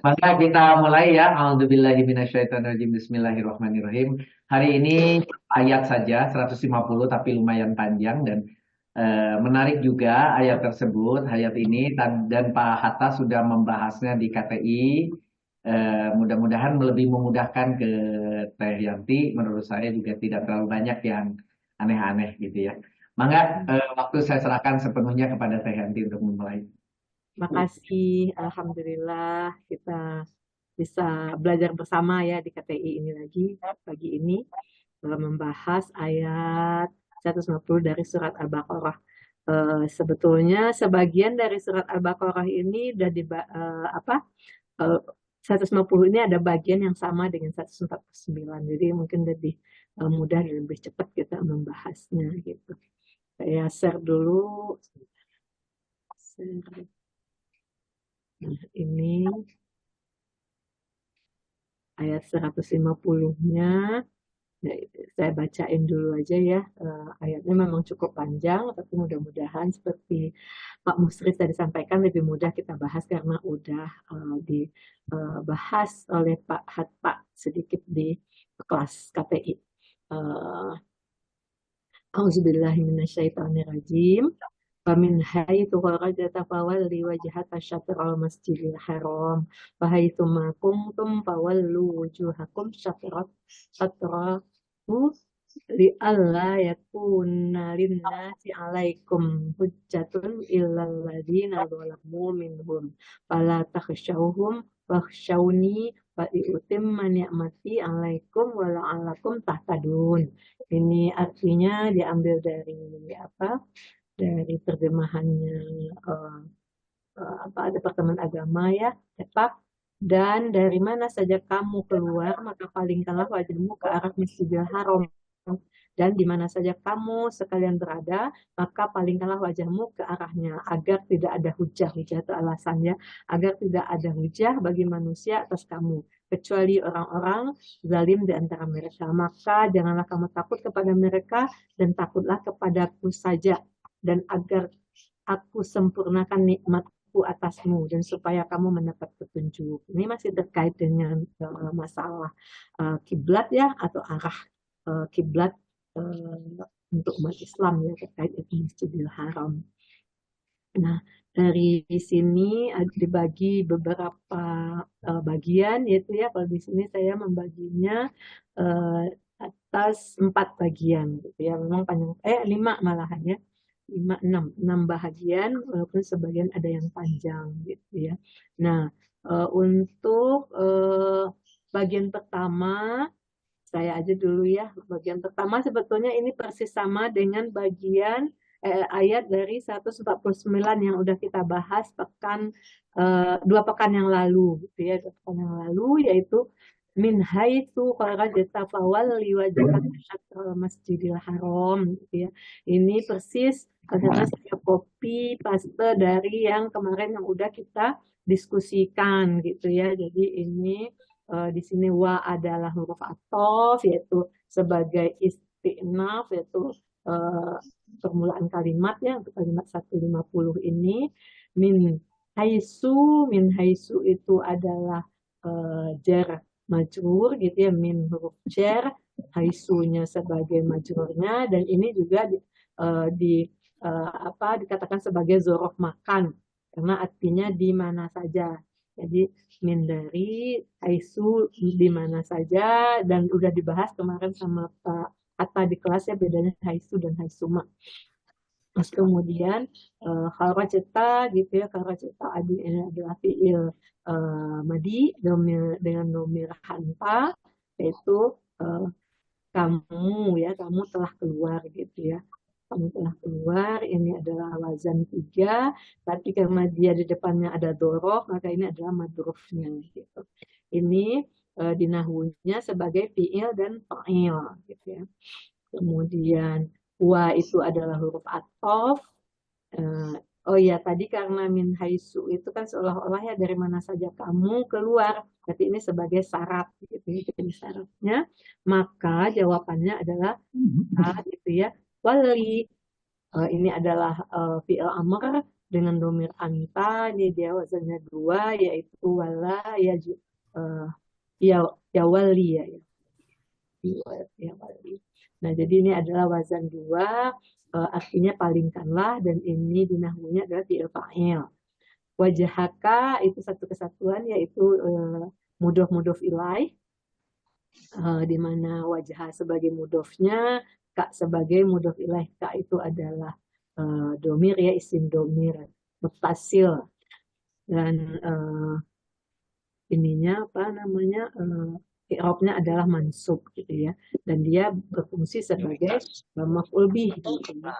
Maka kita mulai ya. A'udzubillahiminasyaitonirrajim. Bismillahirrahmanirrahim. Hari ini ayat saja 150 tapi lumayan panjang dan menarik juga ayat tersebut. Ayat ini dan Pak Hatta sudah membahasnya di KTI. Mudah-mudahan lebih memudahkan ke Teh Yanti. Menurut saya juga tidak terlalu banyak yang aneh-aneh gitu ya. Mangga waktu saya serahkan sepenuhnya kepada Teh Yanti untuk memulai. Makasih, Alhamdulillah kita bisa belajar bersama ya di KTI ini lagi pagi ini membahas ayat 150 dari surat Al-Baqarah. Sebetulnya sebagian dari surat Al-Baqarah ini udah apa? eh, 150 ini ada bagian yang sama dengan 149. Jadi mungkin lebih mudah dan lebih cepat kita membahasnya gitu. Saya share dulu. Share. Nah, ini ayat 150-nya. Nah, saya bacain dulu aja ya. Ayatnya memang cukup panjang, tapi mudah-mudahan seperti Pak Musri tadi sampaikan lebih mudah kita bahas karena udah dibahas oleh Pak Hatta sedikit di kelas KPI. Uh, Auzubillahiminasyaitonirrajim. Famin haitsu kharajta fawalli wajhaka syatral masjidil haram wa haitsu ma kuntum fawallu wujuhakum syatrahu li alla yakuna linnasi alaikum hujjatun illal ladzina zalamu minhum fala takhshawhum wakhshawni wa utimma ni'mati alaikum wa la'allakum tahtadun. Ini artinya diambil dari apa? Dari terjemahannya eh, apa Departemen Agama ya, cetak. Dan dari mana saja kamu keluar, maka palingkanlah wajahmu ke arah Masjidil Haram. Dan di mana saja kamu sekalian berada, maka palingkanlah wajahmu ke arahnya, agar tidak ada hujah. Hujah itu alasannya, agar tidak ada hujah bagi manusia atas kamu, kecuali orang-orang zalim di antara mereka. Maka janganlah kamu takut kepada mereka, dan takutlah kepadaku saja. Dan agar aku sempurnakan nikmatku atasmu dan supaya kamu mendapat petunjuk. Ini masih terkait dengan masalah kiblat ya atau arah kiblat untuk umat Islam ya terkait dengan Masjidil Haram. Nah, dari sini dibagi beberapa bagian, yaitu ya kalau di sini saya membaginya uh, atas 4 bagian, gitu ya. Memang panjang, 5 malahan ya, 6 bagian, walaupun sebagian ada yang panjang, gitu ya. Nah, untuk bagian pertama, saya aja dulu ya. Bagian pertama sebetulnya ini persis sama dengan bagian ayat dari 149 yang udah kita bahas 2 pekan yang lalu gitu ya, 2 pekan yang lalu, yaitu min haitsu kharajta fawalli wajhaka syatral masjidil haram gitu ya. Ini persis karena saya copy paste dari yang kemarin yang udah kita diskusikan gitu ya. Jadi ini di sini wa adalah huruf athof yaitu sebagai istinaf yaitu uh, permulaan kalimatnya untuk kalimat 150 ini min min haisu itu adalah jar majrur gitu ya, min huruf jar, haisunya sebagai majrurnya, dan ini juga apa dikatakan sebagai zorof makan karena artinya di mana saja. Jadi min dari Aisu di mana saja, dan udah dibahas kemarin sama Pak Atta di kelas ya bedanya Haisu dan Haisuma. Terus kemudian kharajta gitu ya, kharajta adi ini adalah fiil madi dengan nomir hanta, yaitu uh, kamu ya, kamu telah keluar gitu ya, kamu telah keluar. Ini adalah wazan 3, tapi karena dia di depannya ada dorof maka ini adalah madrufnya gitu. Ini di nahwunya sebagai fiil dan fa'il gitu ya. Kemudian wa itu adalah huruf athof. Eh, oh ya, tadi karena min haisu itu kan seolah-olah ya dari mana saja kamu keluar. Berarti ini sebagai syarat gitu ya. Jadi syaratnya maka jawabannya adalah gitu ya. Wali ini adalah fi'il amr dengan domir anta, ini dia wazannya 2, yaitu wala ya ya wali ya. Ya wali. Nah, jadi ini adalah wazan 2, artinya palingkanlah, dan ini di nahwunya adalah fi'il fa'il. Wajhaka itu satu kesatuan, yaitu mudhof ilaih, di mana wajah sebagai mudhofnya, ka sebagai mudhof ilaih. Ka itu adalah domir ya, isim domir muttasil, dan ininya apa namanya, i'rabnya adalah mansub gitu ya, dan dia berfungsi sebagai maf'ul bih gitu ya.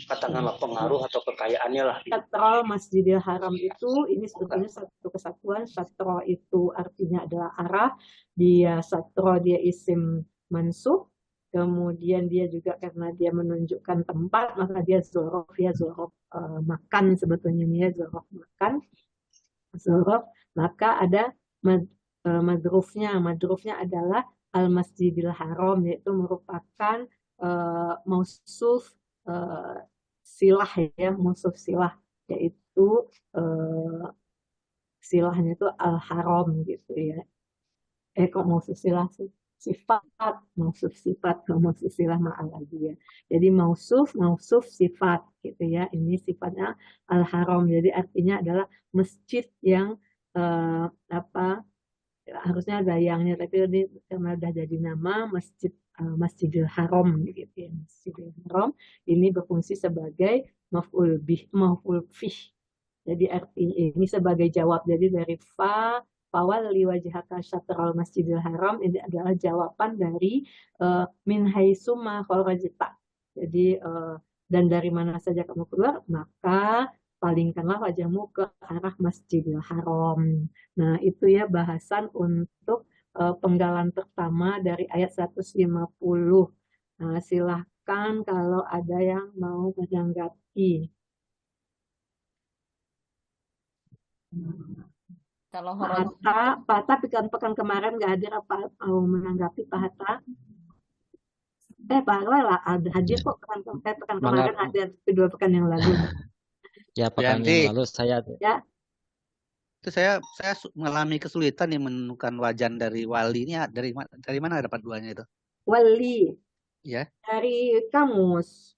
Katakanlah pengaruh atau kekayaannya lah. Satrol Masjidil Haram itu ini sebetulnya satu kesatuan. Satro itu artinya adalah arah, dia satro dia isim mansub, kemudian dia juga karena dia menunjukkan tempat, maka dia zorof ya, zorof makan sebetulnya ya, zorof makan, zorof. Maka ada madrufnya adalah al Masjidil Haram, yaitu merupakan mausuf silah ya, mausuf silah, yaitu silahnya itu al-haram gitu ya. Kok mausuf silah sih? Sifat, mausuf sifat, mausuf silah ma'al lagi ya. Jadi mausuf sifat gitu ya. Ini sifatnya al-haram. Jadi artinya adalah masjid yang harusnya ada yangnya, tapi ini karena udah jadi nama Masjidil Haram gitu ya. Masjidil Haram ini berfungsi sebagai maf'ul bih, maf'ul fih. Jadi arti ini sebagai jawab. Jadi dari fawalli wajhaka syatral Masjidil Haram, ini adalah jawaban dari min haitsu ma kharajta. Jadi dan dari mana saja kamu keluar, maka palingkanlah wajahmu ke arah Masjidil Haram. Nah, itu ya bahasan untuk penggalan pertama dari ayat 150. Nah, silahkan kalau ada yang mau menanggapi. Kalau Pak Hatta pekan kemarin nggak hadir, apa mau menanggapi Pak Hatta? Pak Arwela ada hadir kok pekan kemarin, ada 2 pekan yang lalu. Ya, pekan yang lalu saya ya. Itu saya mengalami kesulitan nih menemukan wajan dari wali ini. Dari mana dapat duanya itu? Wali. Ya. Dari kamus.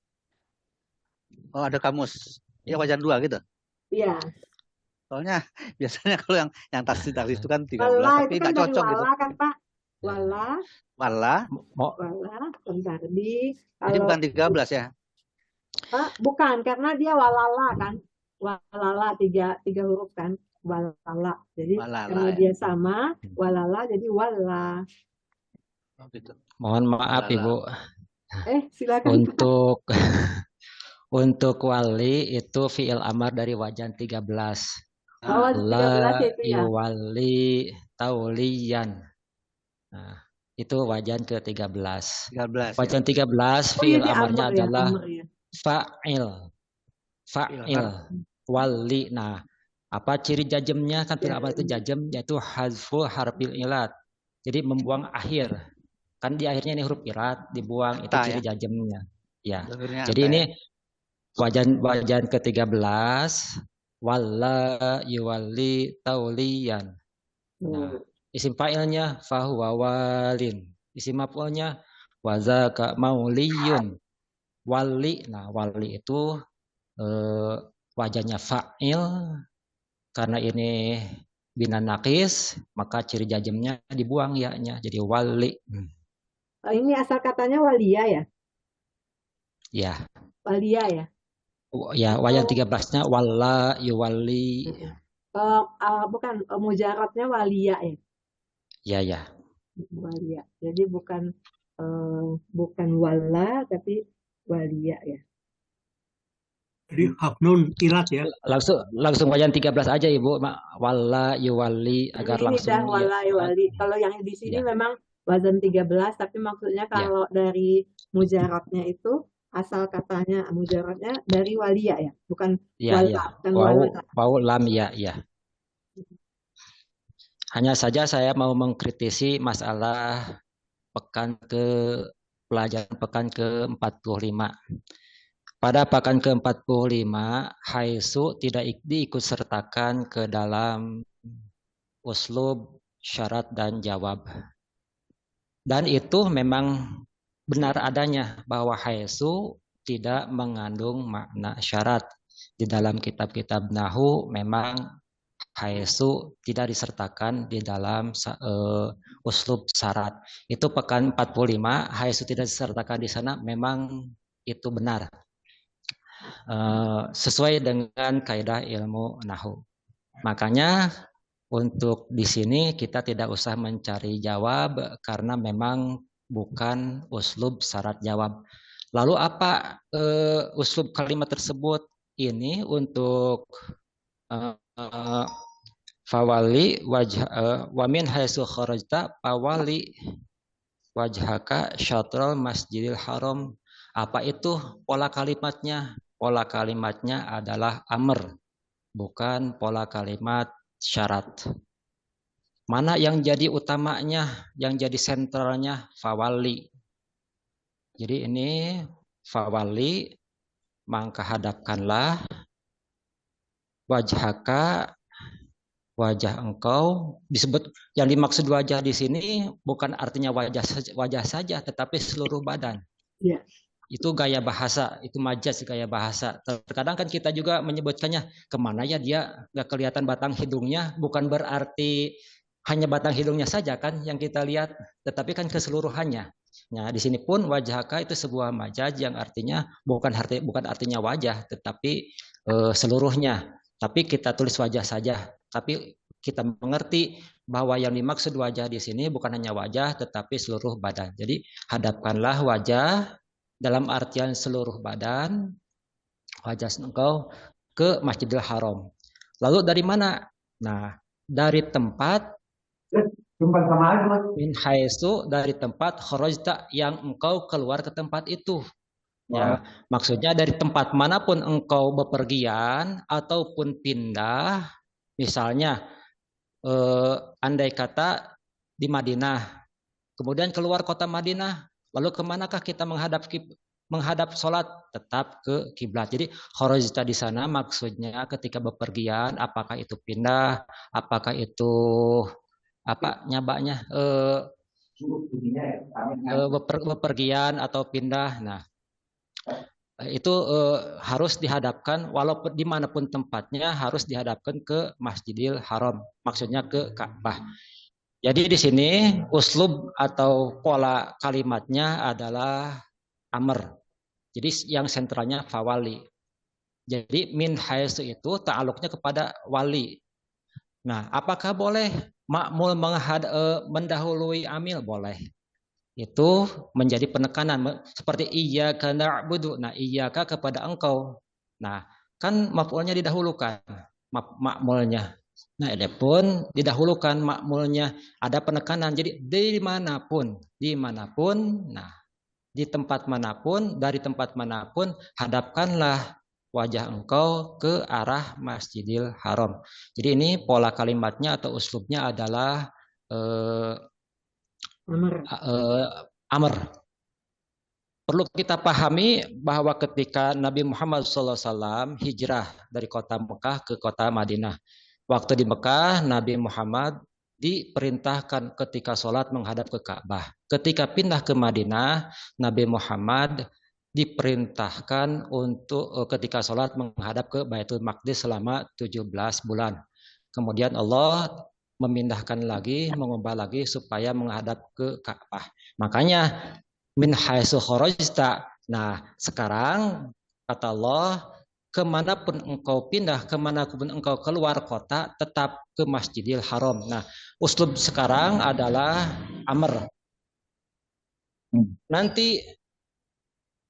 Oh, ada kamus. Ya, wajan 2 gitu. Iya. Soalnya biasanya kalau yang taksi itu kan 13, wala, tapi kan nggak cocok wala, gitu. Kan Pak? Wala. Bentar di. Jadi bukan 13 ya? Bukan, karena dia walala kan. Walala 3 huruf kan. Walala. Jadi kalau dia sama walala jadi wala. Oh, gitu. Mohon maaf walala. Ibu. Silakan. Untuk wali itu fi'il amar dari wajan 13. La yuwali tauliyan. Nah, itu wajan ke-13. Wajan 13 fi'il amarnya adalah fa'il. Wali. Nah, apa ciri jazmnya? Kan fi'il amar itu jazm, yaitu hazfu harfil ilat. Jadi membuang akhir. Kan di akhirnya ini huruf ilat dibuang, itu ciri jazmnya. Ya. Jadi ini wajan ke-13, walla yuwalli tauliyan. Nah, isim fa'ilnya fahuwa walin. Isim maf'ulnya wazaka mauliyun. Wali. Nah, wali itu wajannya fa'il. Karena ini bina naqis, maka ciri jazmnya dibuang ya-nya, jadi wali. Ini asal katanya walia ya? Ya. Walia ya? Ya, wajan 13-nya walla yuwalli. Bukan, mujaradnya walia ya? Ya. Walia. Jadi bukan walla tapi walia ya. Jadi hafnun ilat ya. Langsung wajan 13 aja Ibu, walla yuwalli agar ini langsung. Ini walla yuwalli. Kalau yang di sini memang wazan 13, tapi maksudnya kalau dari mujaradnya itu asal katanya mujaradnya dari walia ya, bukan wala. Wau lam ya. Hanya saja saya mau mengkritisi masalah pelajaran pekan ke-45. pada pakan ke-45, haitsu tidak diikut sertakan ke dalam uslub, syarat, dan jawab. Dan itu memang benar adanya bahwa haitsu tidak mengandung makna syarat. Di dalam kitab-kitab Nahwu memang haitsu tidak disertakan di dalam uslub syarat. Itu pekan 45, haitsu tidak disertakan di sana memang itu benar. Sesuai dengan kaidah ilmu Nahwu. Makanya untuk di sini kita tidak usah mencari jawab karena memang bukan uslub syarat jawab. Lalu apa uslub kalimat tersebut? Ini untuk fawali wajh wa min haitsu kharajta fawali wajhaka syatrul masjidil haram. Apa itu pola kalimatnya? Pola kalimatnya adalah amr, bukan pola kalimat syarat. Mana yang jadi utamanya, yang jadi sentralnya? Fawali. Jadi ini fawali, maka hadapkanlah wajhaka, wajah engkau. Disebut yang dimaksud wajah di sini bukan artinya wajah saja, tetapi seluruh badan. Ya. Itu gaya bahasa, itu majaz gaya bahasa. Terkadang kan kita juga menyebutkannya kemana ya dia nggak kelihatan batang hidungnya, bukan berarti hanya batang hidungnya saja kan yang kita lihat, tetapi kan keseluruhannya. Nah di sini pun wajhaka itu sebuah majaz yang artinya bukan artinya wajah, tetapi seluruhnya. Tapi kita tulis wajah saja. Tapi kita mengerti bahwa yang dimaksud wajah di sini bukan hanya wajah, tetapi seluruh badan. Jadi hadapkanlah wajah dalam artian seluruh badan, wajah engkau ke Masjidil Haram. Lalu dari mana? Nah, dari tempat min haitsu, dari tempat kharajta, yang engkau keluar ke tempat itu. Ya, maksudnya dari tempat manapun engkau bepergian ataupun pindah, misalnya andai kata di Madinah, kemudian keluar kota Madinah, lalu kemanakah kita menghadap sholat? Tetap ke kiblat. Jadi kharajta di sana maksudnya ketika bepergian, apakah itu pindah, apakah itu apa nyabanya bepergian atau pindah. Nah, itu harus dihadapkan, walaupun dimanapun tempatnya harus dihadapkan ke Masjidil Haram, maksudnya ke Ka'bah. Jadi di sini uslub atau pola kalimatnya adalah amr. Jadi yang sentralnya fawali. Jadi min haitsu itu ta'aluknya kepada wali. Nah, apakah boleh ma'mul mendahului amil? Boleh. Itu menjadi penekanan seperti iyyaka na'budu. Nah, iyyaka kepada engkau. Nah, kan maf'ulnya didahulukan, ma'mulnya. Nah, adapun didahulukan ma'mulnya, ada penekanan. Jadi dimanapun, nah di tempat manapun, dari tempat manapun, hadapkanlah wajah engkau ke arah Masjidil Haram. Jadi ini pola kalimatnya atau uslubnya adalah amr. Perlu kita pahami bahwa ketika Nabi Muhammad SAW hijrah dari kota Mekah ke kota Madinah, waktu di Mekah Nabi Muhammad diperintahkan ketika sholat menghadap ke Ka'bah. Ketika pindah ke Madinah, Nabi Muhammad diperintahkan untuk ketika sholat menghadap ke Baitul Maqdis selama 17 bulan. Kemudian Allah memindahkan lagi, mengubah lagi supaya menghadap ke Ka'bah. Makanya min haitsu kharajta. Nah, sekarang kata Allah, kemanapun engkau pindah, kemanapun engkau keluar kota, tetap ke Masjidil Haram. Nah, uslub sekarang adalah amr. Nanti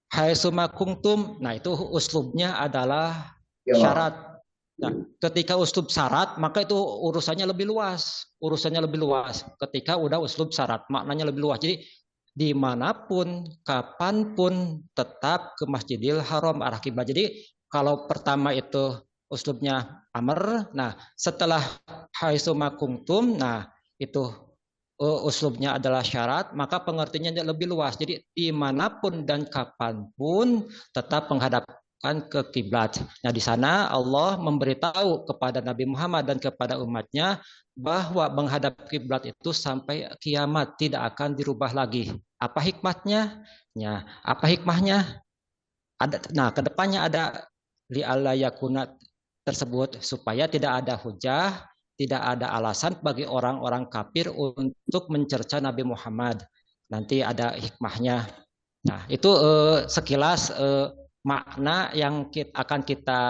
haitsu ma kuntum, nah itu uslubnya adalah syarat. Nah, ketika uslub syarat, maka itu urusannya lebih luas. Ketika udah uslub syarat, maknanya lebih luas. Jadi dimanapun, kapanpun, tetap ke Masjidil Haram arah kiblat. Jadi kalau pertama itu uslubnya amr, nah setelah haitsu ma kuntum, nah itu uslubnya adalah syarat, maka pengertiannya lebih luas. Jadi dimanapun dan kapanpun tetap menghadap menghadapkan ke kiblat. Nah, di sana Allah memberitahu kepada Nabi Muhammad dan kepada umatnya bahwa menghadap kiblat itu sampai kiamat tidak akan dirubah lagi. Apa hikmahnya? Ya, apa hikmahnya? Nah, kedepannya ada li'alla yakuna tersebut supaya tidak ada hujah, tidak ada alasan bagi orang-orang kafir untuk mencerca Nabi Muhammad. Nanti ada hikmahnya. Nah, itu sekilas makna yang akan kita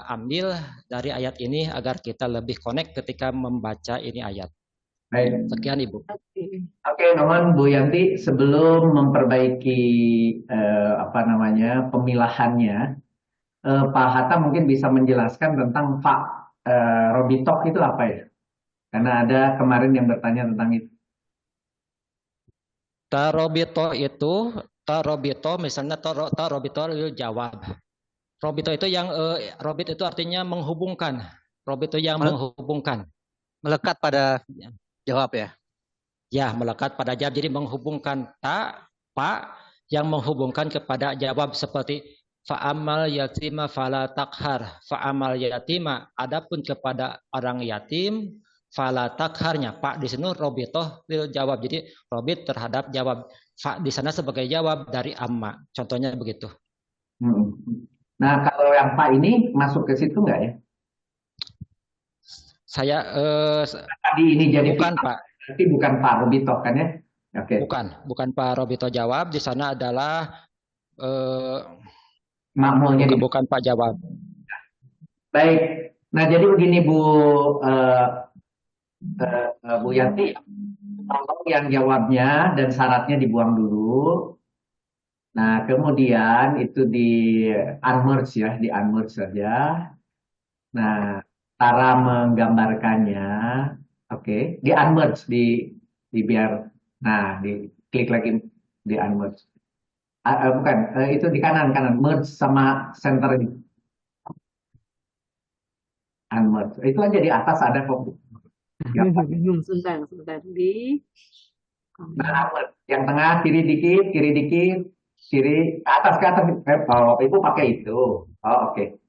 ambil dari ayat ini agar kita lebih connect ketika membaca ini ayat. Baik. Sekian Ibu. Oke, Noman, Bu Yanti, sebelum memperbaiki pemilahannya, Pak Hatta mungkin bisa menjelaskan tentang Pak Robitok itu apa ya? Karena ada kemarin yang bertanya tentang itu. Tarobito misalnya tarobito itu jawab. Robito itu yang robit itu artinya menghubungkan. Robito yang menghubungkan. Melekat pada jawab ya. Ya, melekat pada jawab. Jadi menghubungkan pak yang menghubungkan kepada jawab seperti fa'amal yatima fala takhar. Fa'amal yatima adapun kepada orang yatim fala takharnya. Pak di sini robito jawab. Jadi robit terhadap jawab. Fa di sana sebagai jawab dari amma. Contohnya begitu. Nah, kalau yang Pak ini masuk ke situ nggak ya? Saya Tadi ini jadi bukan Pak. Berarti bukan Pak Robito kan ya? Oke. Bukan Pak Robito jawab. Di sana adalah makmulnya bukan Pak jawab. Baik. Nah, jadi begini Bu Yanti, tolong yang jawabnya dan syaratnya dibuang dulu. Nah, kemudian itu di unmerge saja. Nah, cara menggambarkannya, oke, di unmerge di biar, nah, di klik lagi di unmerge. Bukan, itu di kanan merge sama center ini. Unmerge. Itu aja di atas ada kok. Sebentar di Nah, yang tengah kiri dikit, kiri ke atas. Oh, Ibu pakai itu. Oh, oke.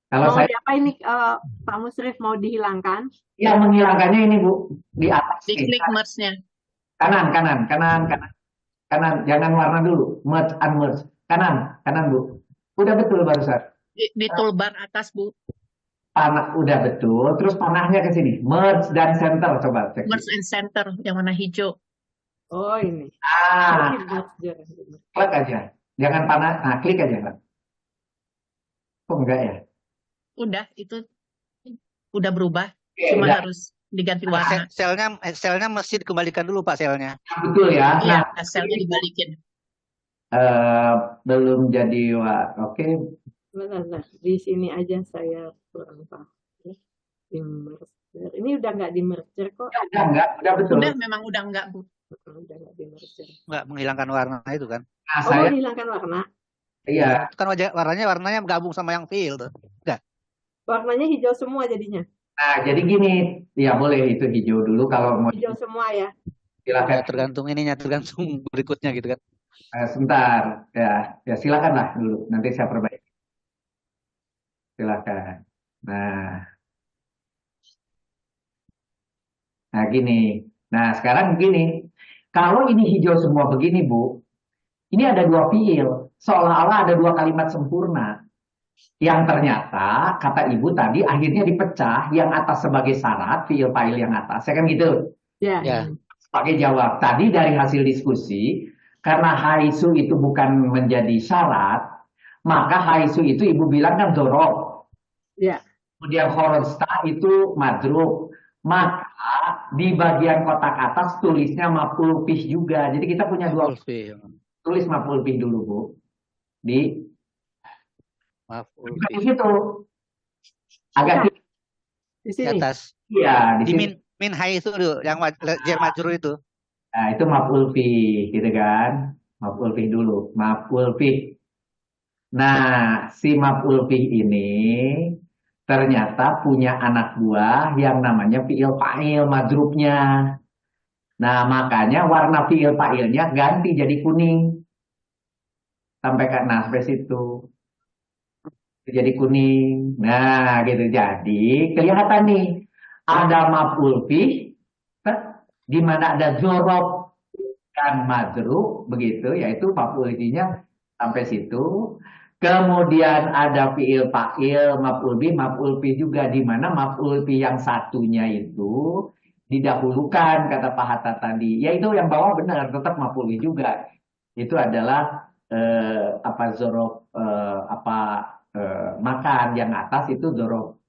Kalau mau saya apa ini Pak Musrif mau dihilangkan? ya menghilangkannya ini Bu di atas. Diklik merge-nya. Kanan. Jangan warna dulu. Merge, unmerge. Kanan Bu. Udah betul barusan. Di toolbar atas, Bu. Panah udah betul. Terus panahnya ke sini. Merge dan center coba cek. Merge and center yang warna hijau. Oh, ini. Klik aja. Jangan panah. Nah, klik aja. Kok enggak ya? Udah, itu udah berubah. Oke, Cuma udah. harus diganti warna. Selnya mesti dikembalikan dulu Pak selnya. Betul ya. Iya, Nah, selnya dibalikin. belum jadi oke. Bentar. Di sini aja saya kurang paham. Di merger. Ini udah nggak di merger kok. Udah betul. Udah, memang udah enggak, Bu. Udah nggak di merger. Nggak menghilangkan warna itu kan. Nah, Oh, mau dihilangkan warna? Iya. Kan warnanya gabung sama yang fill tuh. Enggak. Warnanya hijau semua jadinya. Nah, jadi gini, ya boleh itu hijau dulu kalau mau Hijau semua ya. silakan. Ya, tergantung berikutnya gitu kan. Sebentar, ya silakan lah dulu. Nanti saya perbaiki. Silakan. Nah gini. Nah sekarang begini. Kalau ini hijau semua begini Bu, ini ada dua fiil. Seolah-olah ada dua kalimat sempurna. Yang ternyata kata Ibu tadi akhirnya dipecah. Yang atas sebagai syarat, fiil fa'il yang atas. Ya kan gitu? Ya. Pakai jawab. Tadi dari hasil diskusi, karena haisu itu bukan menjadi syarat, maka haisu itu Ibu bilang kan dzorof. Ya. Kemudian khorosta itu madrub. Maka di bagian kotak atas tulisnya maf'ul bih juga. Jadi kita punya dua. Tulis maf'ul bih dulu Bu. Di situ. Agak di Di sini. atas. Iya, di Di sini. min hai itu dulu, yang jar majrur itu. Nah, itu maf'ul bih gitu kan. Maf'ul bih dulu. Maf'ul bih. Nah, si maf'ul bih ini ternyata punya anak buah yang namanya fi'il fa'il madrubnya. Nah, makanya warna fi'il fa'ilnya ganti jadi kuning. Sampai situ. jadi kuning. Nah, gitu. Jadi kelihatan nih ada maf'ul bih, di mana ada zorob dan majrur, begitu, yaitu maf'ul bihnya sampai situ. Kemudian ada fi'il fa'il, maf'ul bih juga, di mana maf'ul bih yang satunya itu didahulukan, kata Pak Hatta tadi. Ya itu yang bawah benar, tetap maf'ul bih juga. Itu adalah apa zorob makan, yang atas itu zorob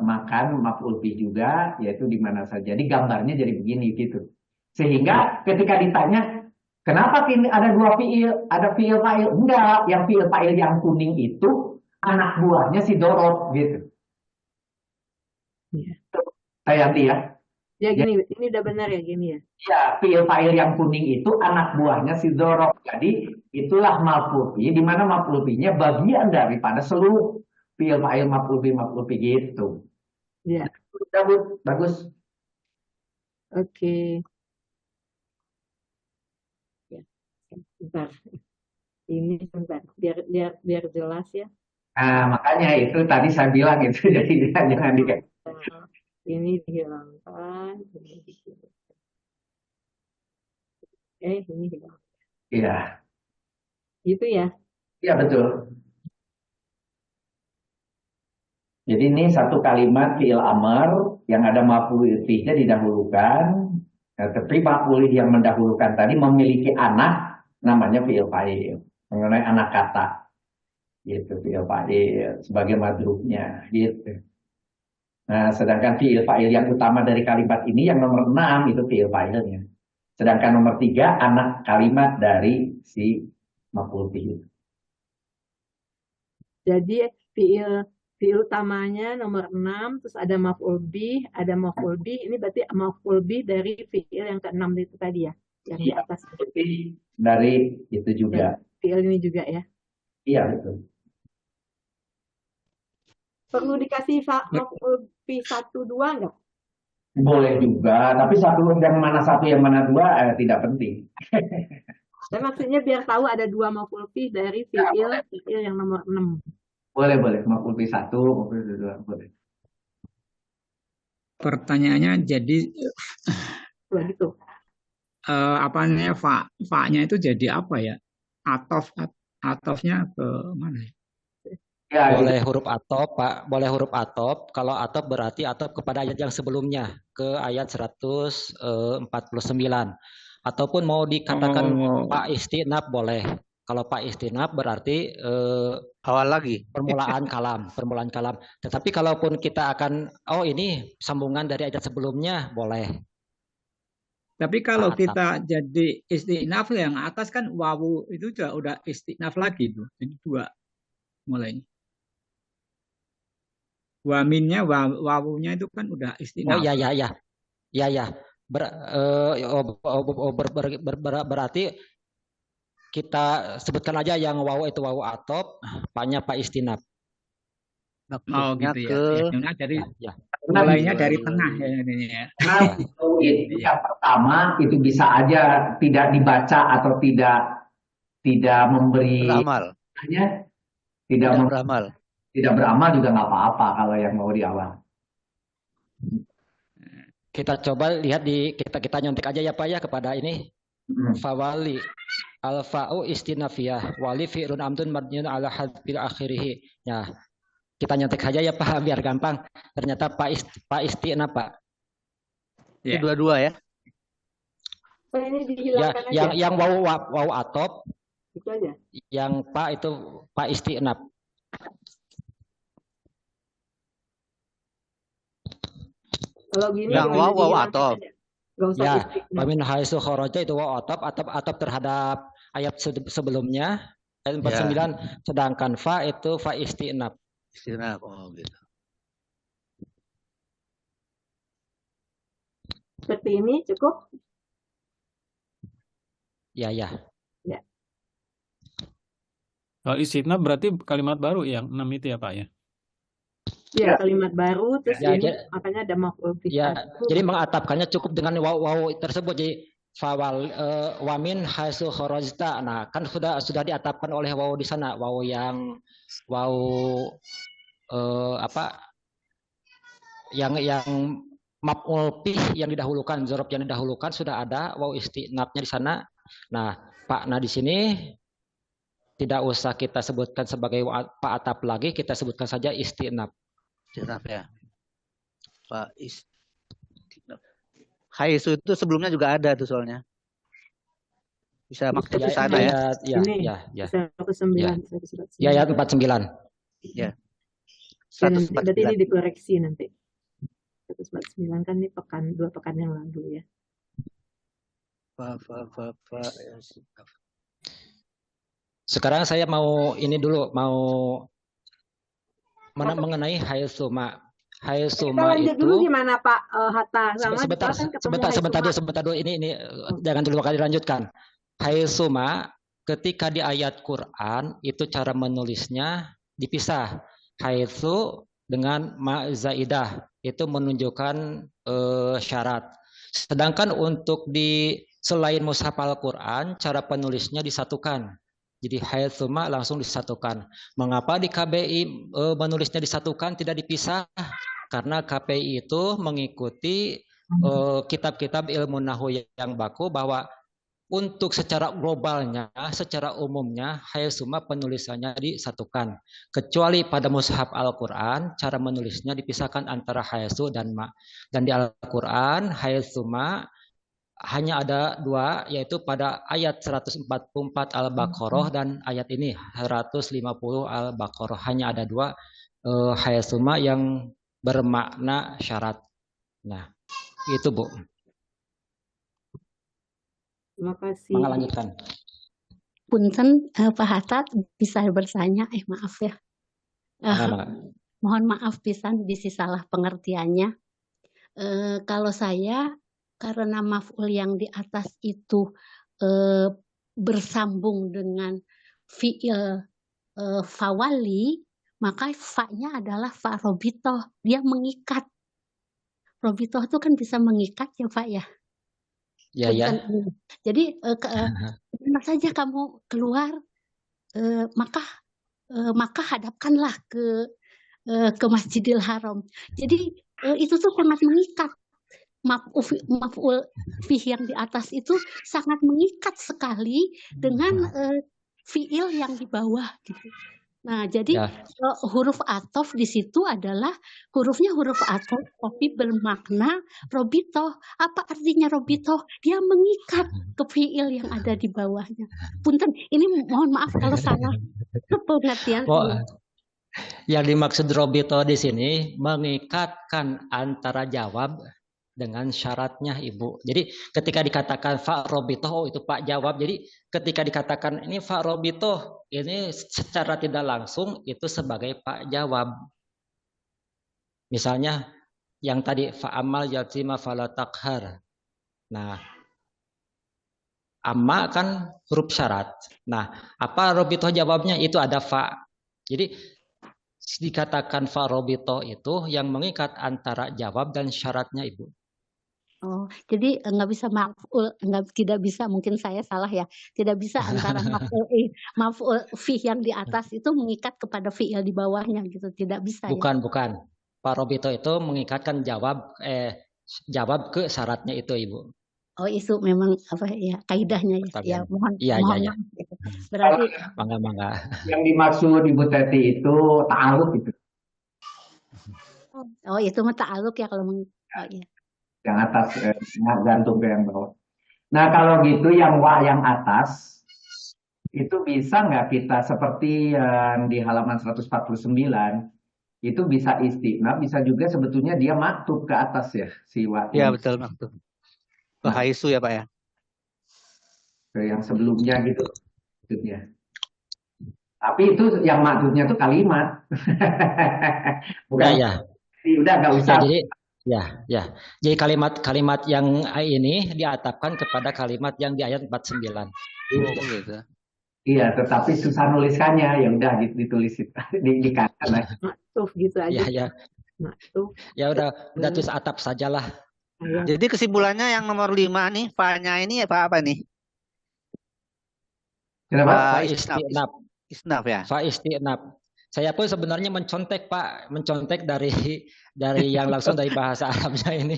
makan maf'ul bih juga, yaitu di mana saja. Jadi gambarnya jadi begini gitu. Sehingga ketika ditanya kenapa kini ada dua fiil, ada fiil fa'il? Enggak, yang fiil fa'il yang kuning itu anak buahnya si Dorot gitu. Iya. Tayanti ya. Ya gini, ini udah benar ya gini ya. Ya, fiil fa'il yang kuning itu anak buahnya si Dorot. Jadi itulah maf'ul bih, di mana maf'ul bihnya bagian daripada seluruh fiil fa'il maf'ul bih gitu. Ya, Udah, Bu. Bagus. oke. Ya, sebentar. Ini sebentar, biar jelas ya. Nah, makanya itu tadi saya bilang itu jadi jangan Nah, ini dihilangkan, ini dihilangkan. Ini dihilangkan. Iya, Gitu ya. iya betul. Jadi ini satu kalimat fi'il amr yang ada maf'ul bihnya didahulukan. Nah, tapi maf'ul yang mendahulukan tadi memiliki anak namanya fi'il fa'il. Mengenai anak kata. Gitu fi'il fa'il sebagai madrufnya gitu. Nah, sedangkan fi'il fa'il yang utama dari kalimat ini yang nomor 6 itu fi'il fa'ilnya. Sedangkan nomor 3 anak kalimat dari si maf'ul bih. Jadi fiil utamanya nomor 6, terus ada maf'ul bih, ini berarti maf'ul bih dari fiil yang ke-6 itu tadi ya, yang di Iya, atas. dari itu juga. Fiil ini juga ya. Iya, betul. Perlu dikasih maf'ul bih 1, 2 enggak? Boleh juga, tapi satu yang mana dua tidak penting. Saya maksudnya biar tahu ada 2 maf'ul bih dari fiil yang nomor 6. Boleh, maf'ul bih 1, maf'ul bih 2, boleh. Pertanyaannya jadi Gitu. apa namanya fa-nya itu jadi apa ya? Atofnya ke mana ya? Ya, Boleh huruf atop, Pak. Boleh huruf atop. Kalau atop berarti atop kepada ayat yang sebelumnya, ke ayat 149. Ataupun mau dikatakan Pak Istinab boleh. Kalau Pak Istinab berarti Awal lagi. permulaan kalam. Tetapi kalaupun kita akan, ini sambungan dari ayat sebelumnya, boleh. Tapi kalau Atap. kita jadi istinaf yang atas kan wawu itu udah istinaf lagi tuh. Jadi 2 mulainya. Waminnya wawunya itu kan udah istinaf. Oh ya. Berarti kita sebutkan aja yang wawu itu wawu atop, paknya Pak Istinab. Maksudnya Gitu ya. ke Istinaf dari Ya. mulainya dari tengah ya ini ya. Nah, itu yang pertama itu bisa aja tidak dibaca atau tidak memberi beramal. tidak Tidak mem- beramal. tidak beramal juga nggak apa-apa kalau yang mau di awal. Kita coba lihat kita nyontek aja ya Pak ya kepada ini. Fawali al-fa'u istinafiyah wali fi'lun amdun mabniun ala hadfil akhirih. Ya, kita nyontek saja ya Pak biar gampang. Ternyata Pak Istinaf Pak. Itu dua-dua ya. Ini Ya, dihilangkan aja. yang wawu atop, Itu aja. yang Pak itu Pak Istinaf. Kalau gini Yang jangan wawu dihilangkan atop. aja. Nggak usah Ya, istinaf. wamin haitsu kharaja itu wawu atop terhadap ayat sebelumnya ayat 49, sedangkan fa itu fa istinaf. Istinaf. Oh gitu. Seperti ini cukup? Ya. Kalau istinaf berarti kalimat baru yang 6 itu ya Pak ya? Ya, kalimat baru terus Ya, ini makanya ada maf'ul bih Ya, satu. jadi mengatapkannya cukup dengan wawu tersebut. Jadi wamin haitsu kharajta. Nah, kan sudah diatapkan oleh waw di sana, waw apa yang maf'ul bih yang didahulukan, dzaraf yang didahulukan sudah ada waw istinafnya di sana. Nah, Pak, di sini tidak usah kita sebutkan sebagai Pak atap lagi, kita sebutkan saja istinaf. Istinaf ya. Pak istinaf. Haitsu itu sebelumnya juga ada tuh soalnya. Bisa maksud di sana ya. Ya. 109. Ya, ayat 49. Ya. Nanti, berarti 149. ini dikoreksi nanti. 149 kan ini 2 pekan yang lalu ya. Sekarang saya mau ini dulu, mau mengenai haitsuma. Haitsuma lanjut itu dulu gimana Pak Hatta? Sama sebentar dulu. Ini jangan dulu kali dilanjutkan. Haitsuma ketika di ayat Quran itu cara menulisnya dipisah. Haitsu dengan ma zaidah itu menunjukkan syarat. Sedangkan untuk di selain mushaf Al-Quran cara penulisnya disatukan. Jadi haitsuma langsung disatukan. Mengapa di KBI menulisnya disatukan tidak dipisah? Karena KPI itu mengikuti kitab-kitab ilmu nahwu yang baku bahwa untuk secara globalnya, secara umumnya haitsuma penulisannya disatukan. Kecuali pada mushaf Al-Quran cara menulisnya dipisahkan antara haitsu dan ma. Dan di Al-Quran haitsuma hanya ada 2, yaitu pada ayat 144 Al-Baqarah dan ayat ini 150 Al-Baqarah. Hanya ada 2 haitsuma yang bermakna syarat. Nah, itu Bu. Terima kasih. Mangga lanjutkan. Punten Pak Hatta bisa bertanya, maaf ya. Mohon maaf pisan bisa salah pengertiannya. Kalau saya karena maf'ul yang di atas itu bersambung dengan fi'il fawali, maka fa-nya adalah fa robitoh, dia mengikat. Robitoh itu kan bisa mengikat ya Pak ya. Ya. Jadi benar saja kamu keluar, maka hadapkanlah ke Masjidil Haram. Jadi itu tuh sangat mengikat. Maf'ul fih yang di atas itu sangat mengikat sekali dengan fiil yang di bawah gitu. Nah, jadi huruf atof di situ adalah hurufnya huruf atof tapi bermakna robitoh. Apa artinya robitoh? Dia mengikat ke fiil yang ada di bawahnya. Punten, ini mohon maaf kalau salah pengertian. Yang dimaksud robitoh di sini mengikatkan antara jawab dengan syaratnya Ibu. Jadi ketika dikatakan fa robitoh, itu Pak jawab. Jadi ketika dikatakan ini fa robitoh, ini secara tidak langsung itu sebagai Pak jawab. Misalnya yang tadi fa amal yatima fala taqhar. Nah, amma kan huruf syarat. Nah, apa robitoh jawabnya? Itu ada fa. Jadi dikatakan fa robitoh itu yang mengikat antara jawab dan syaratnya Ibu. Oh, jadi nggak bisa tidak bisa, mungkin saya salah ya, tidak bisa antara maf'ul fih yang di atas itu mengikat kepada fi'il di bawahnya gitu, tidak bisa. Bukan. Pak Robito itu mengikatkan jawab ke syaratnya itu Ibu. Oh, itu memang apa ya kaidahnya ya. Ya mohon. Iya. Berarti mangga. Yang dimaksud Ibu Teti itu ta'aluk itu. Oh, itu mah ta'aluk ya kalau iya. Yang atas gantung ke yang bawah. Nah kalau gitu yang yang atas itu bisa nggak kita seperti yang di halaman 149 itu bisa istinaf, bisa juga sebetulnya dia maktub ke atas ya si wa. Iya betul maktub. Haitsu ya Pak ya. Yang sebelumnya gitu maksudnya. Tapi itu yang maktubnya tuh kalimat. Bukan. Ya. Udah nggak usah. Ya. Jadi kalimat yang ini diatapkan kepada kalimat yang di ayat 49. Gitu. Iya, tetapi susah nuliskannya, ya udah ditulis di kanan. Maktuf gitu aja. Ya. Maktuf. Ya udah tulis atap sajalah. Ayat. Jadi kesimpulannya yang nomor 5 nih, fa-nya ini apa nih? Kenapa? Fa Fa istinaf. isti'nab. Istinaf ya. Fa isti'nab. Saya pun sebenarnya mencontek Pak, mencontek dari yang langsung dari bahasa Arabnya ini.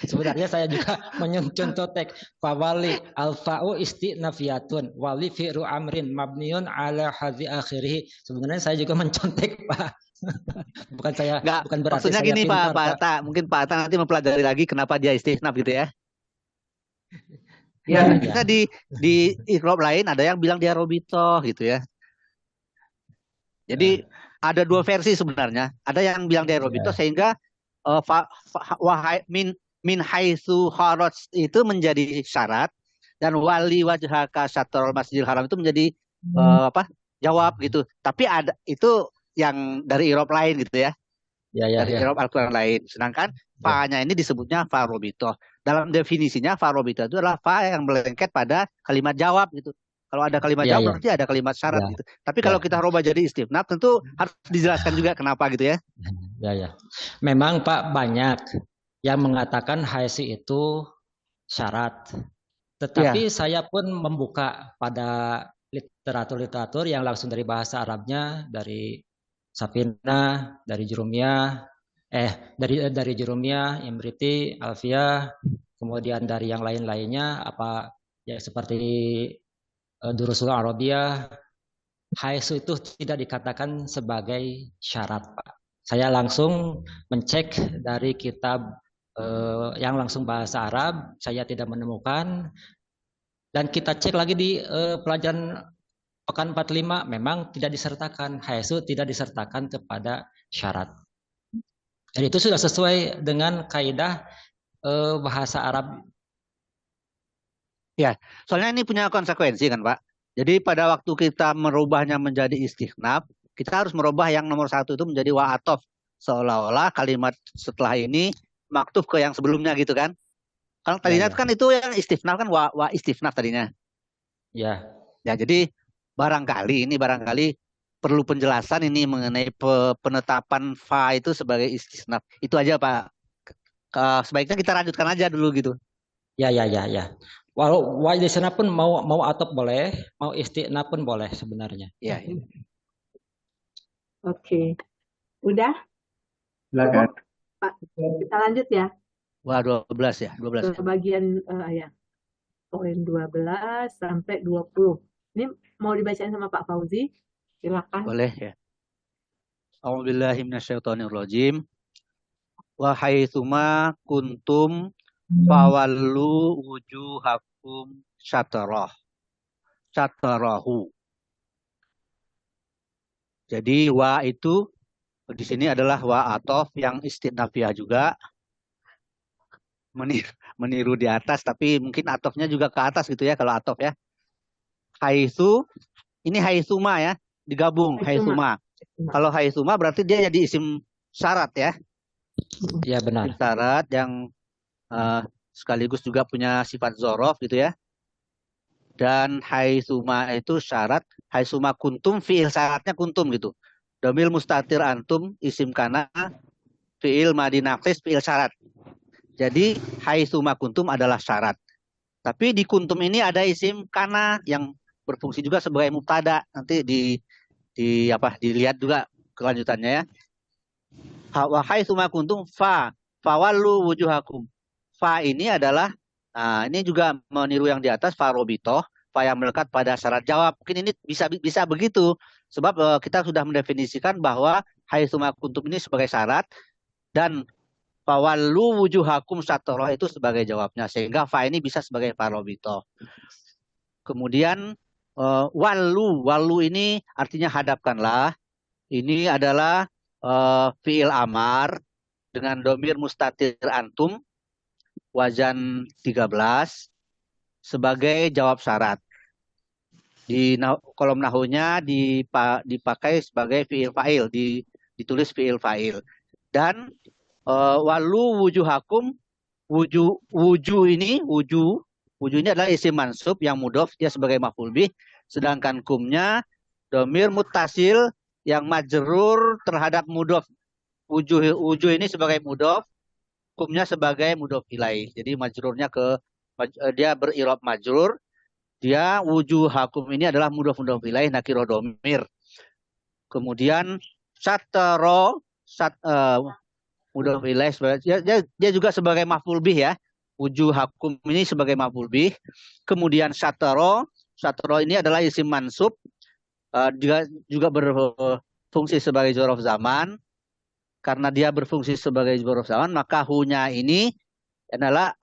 Sebenarnya saya juga mencontek fawali al-fa'u isti'nafiyatun wali fi'ru amrin mabniun ala hadzi akhirih. Sebenarnya saya juga mencontek Pak. Bukan Enggak, bukan berarti maksudnya saya gini Pak pintar Pak. Atta, mungkin Pak Atta nanti mempelajari lagi kenapa dia istinaf gitu ya. Ya, Karena di iqrob lain ada yang bilang dia robito gitu ya. Jadi ada dua versi sebenarnya. Ada yang bilang dia robito sehingga min haitsu kharaj itu menjadi syarat dan wali wajhaka syatrul masjidil haram itu menjadi jawab gitu. Tapi ada itu yang dari iqrob lain gitu ya. Dari iqrob Al-Qur'an lain. Sedangkan fa-nya ini disebutnya fa robito. Dalam definisinya fa robito itu adalah fa yang melengket pada kalimat jawab gitu. Kalau ada kalimat jawab berarti ada kalimat syarat gitu. Tapi kalau kita rubah jadi istifnaf tentu harus dijelaskan juga kenapa gitu ya. Ya. Memang Pak banyak yang mengatakan haisi itu syarat. Tetapi saya pun membuka pada literatur-literatur yang langsung dari bahasa Arabnya, dari Safina, dari Jurumiyah, dari Jurumiyah, Imriti, Alfiyah, kemudian dari yang lain-lainnya apa ya seperti Durusul Arabiyah, haisu itu tidak dikatakan sebagai syarat, Pak. Saya langsung mencek dari kitab yang langsung bahasa Arab, saya tidak menemukan. Dan kita cek lagi di pelajaran Pekan 45 memang tidak disertakan, haisu tidak disertakan kepada syarat. Jadi itu sudah sesuai dengan kaidah bahasa Arab. Ya, soalnya ini punya konsekuensi kan Pak. Jadi pada waktu kita merubahnya menjadi istighnaf, kita harus merubah yang nomor 1 itu menjadi wa'atof. Seolah-olah kalimat setelah ini maktuf ke yang sebelumnya gitu kan. Kalau tadinya kan itu yang istighnaf kan wa istighnaf tadinya. Ya. Ya, jadi barangkali perlu penjelasan ini mengenai penetapan fa itu sebagai istisnaf. Itu aja Pak. Sebaiknya kita lanjutkan aja dulu gitu. Ya. Walau wa di sana pun mau atop boleh, mau istisna pun boleh sebenarnya. Ya. Oke. Udah? Silakan. Pak, kita lanjut ya. Wah, 12 ya, 12. Ke bagian poin 12 sampai 20. Ini mau dibacain sama Pak Fauzi? Silakan. Boleh ya. A'udzubillahi minasyaitonirrajim. Wa haitsuma kuntum fawallu wujuhakum syatarahu. Jadi wa itu di sini adalah wa atof yang istinafiyah juga. Meniru di atas tapi mungkin atofnya juga ke atas gitu ya kalau atof ya. Haitsu ini haitsuma ya, digabung haitsuma. Kalau haitsuma berarti dia jadi isim syarat ya. Ya benar. Isim syarat yang sekaligus juga punya sifat zorof gitu ya. Dan haitsuma itu syarat, haitsuma kuntum fiil syaratnya kuntum gitu. Domil mustatir antum isim kana fiil madi naqis fiil syarat. Jadi haitsuma kuntum adalah syarat. Tapi di kuntum ini ada isim kana yang berfungsi juga sebagai mubtada. Nanti dilihat juga kelanjutannya ya. Wa haitsuma kuntum fawallu wujuhakum. Fa ini adalah ini juga meniru yang di atas fa robito, fa yang melekat pada syarat jawab. Mungkin ini bisa begitu sebab kita sudah mendefinisikan bahwa haitsuma kuntum ini sebagai syarat dan fawallu wujuhakum syatoroh itu sebagai jawabnya sehingga fa ini bisa sebagai fa robito. Kemudian wallu ini artinya hadapkanlah. Ini adalah fiil amar dengan domir mustatir antum wazan 13 sebagai jawab syarat. Di kolom nahunya dipakai sebagai fiil fa'il, ditulis fiil fa'il. Dan walu wujuhakum, wujuh ini adalah isim mansub yang mudhof, dia sebagai maf'ul bih, sedangkan kumnya domir muttasil yang majrur terhadap mudhof. Wujuh ini sebagai mudhof, hukumnya sebagai mudhof ilaih. Jadi majrurnya dia berirob majrur. Dia wujuhakum ini adalah mudhof ilaih nakiro domir. Kemudian sataro mudhof ilaih dia juga sebagai maf'ul bih ya. Wujuhakum ini sebagai maf'ul bih. Kemudian sataro ini adalah isim mansub, juga berfungsi sebagai dzaraf zaman. Karena dia berfungsi sebagai dzaraf zaman, maka hunya ini adalah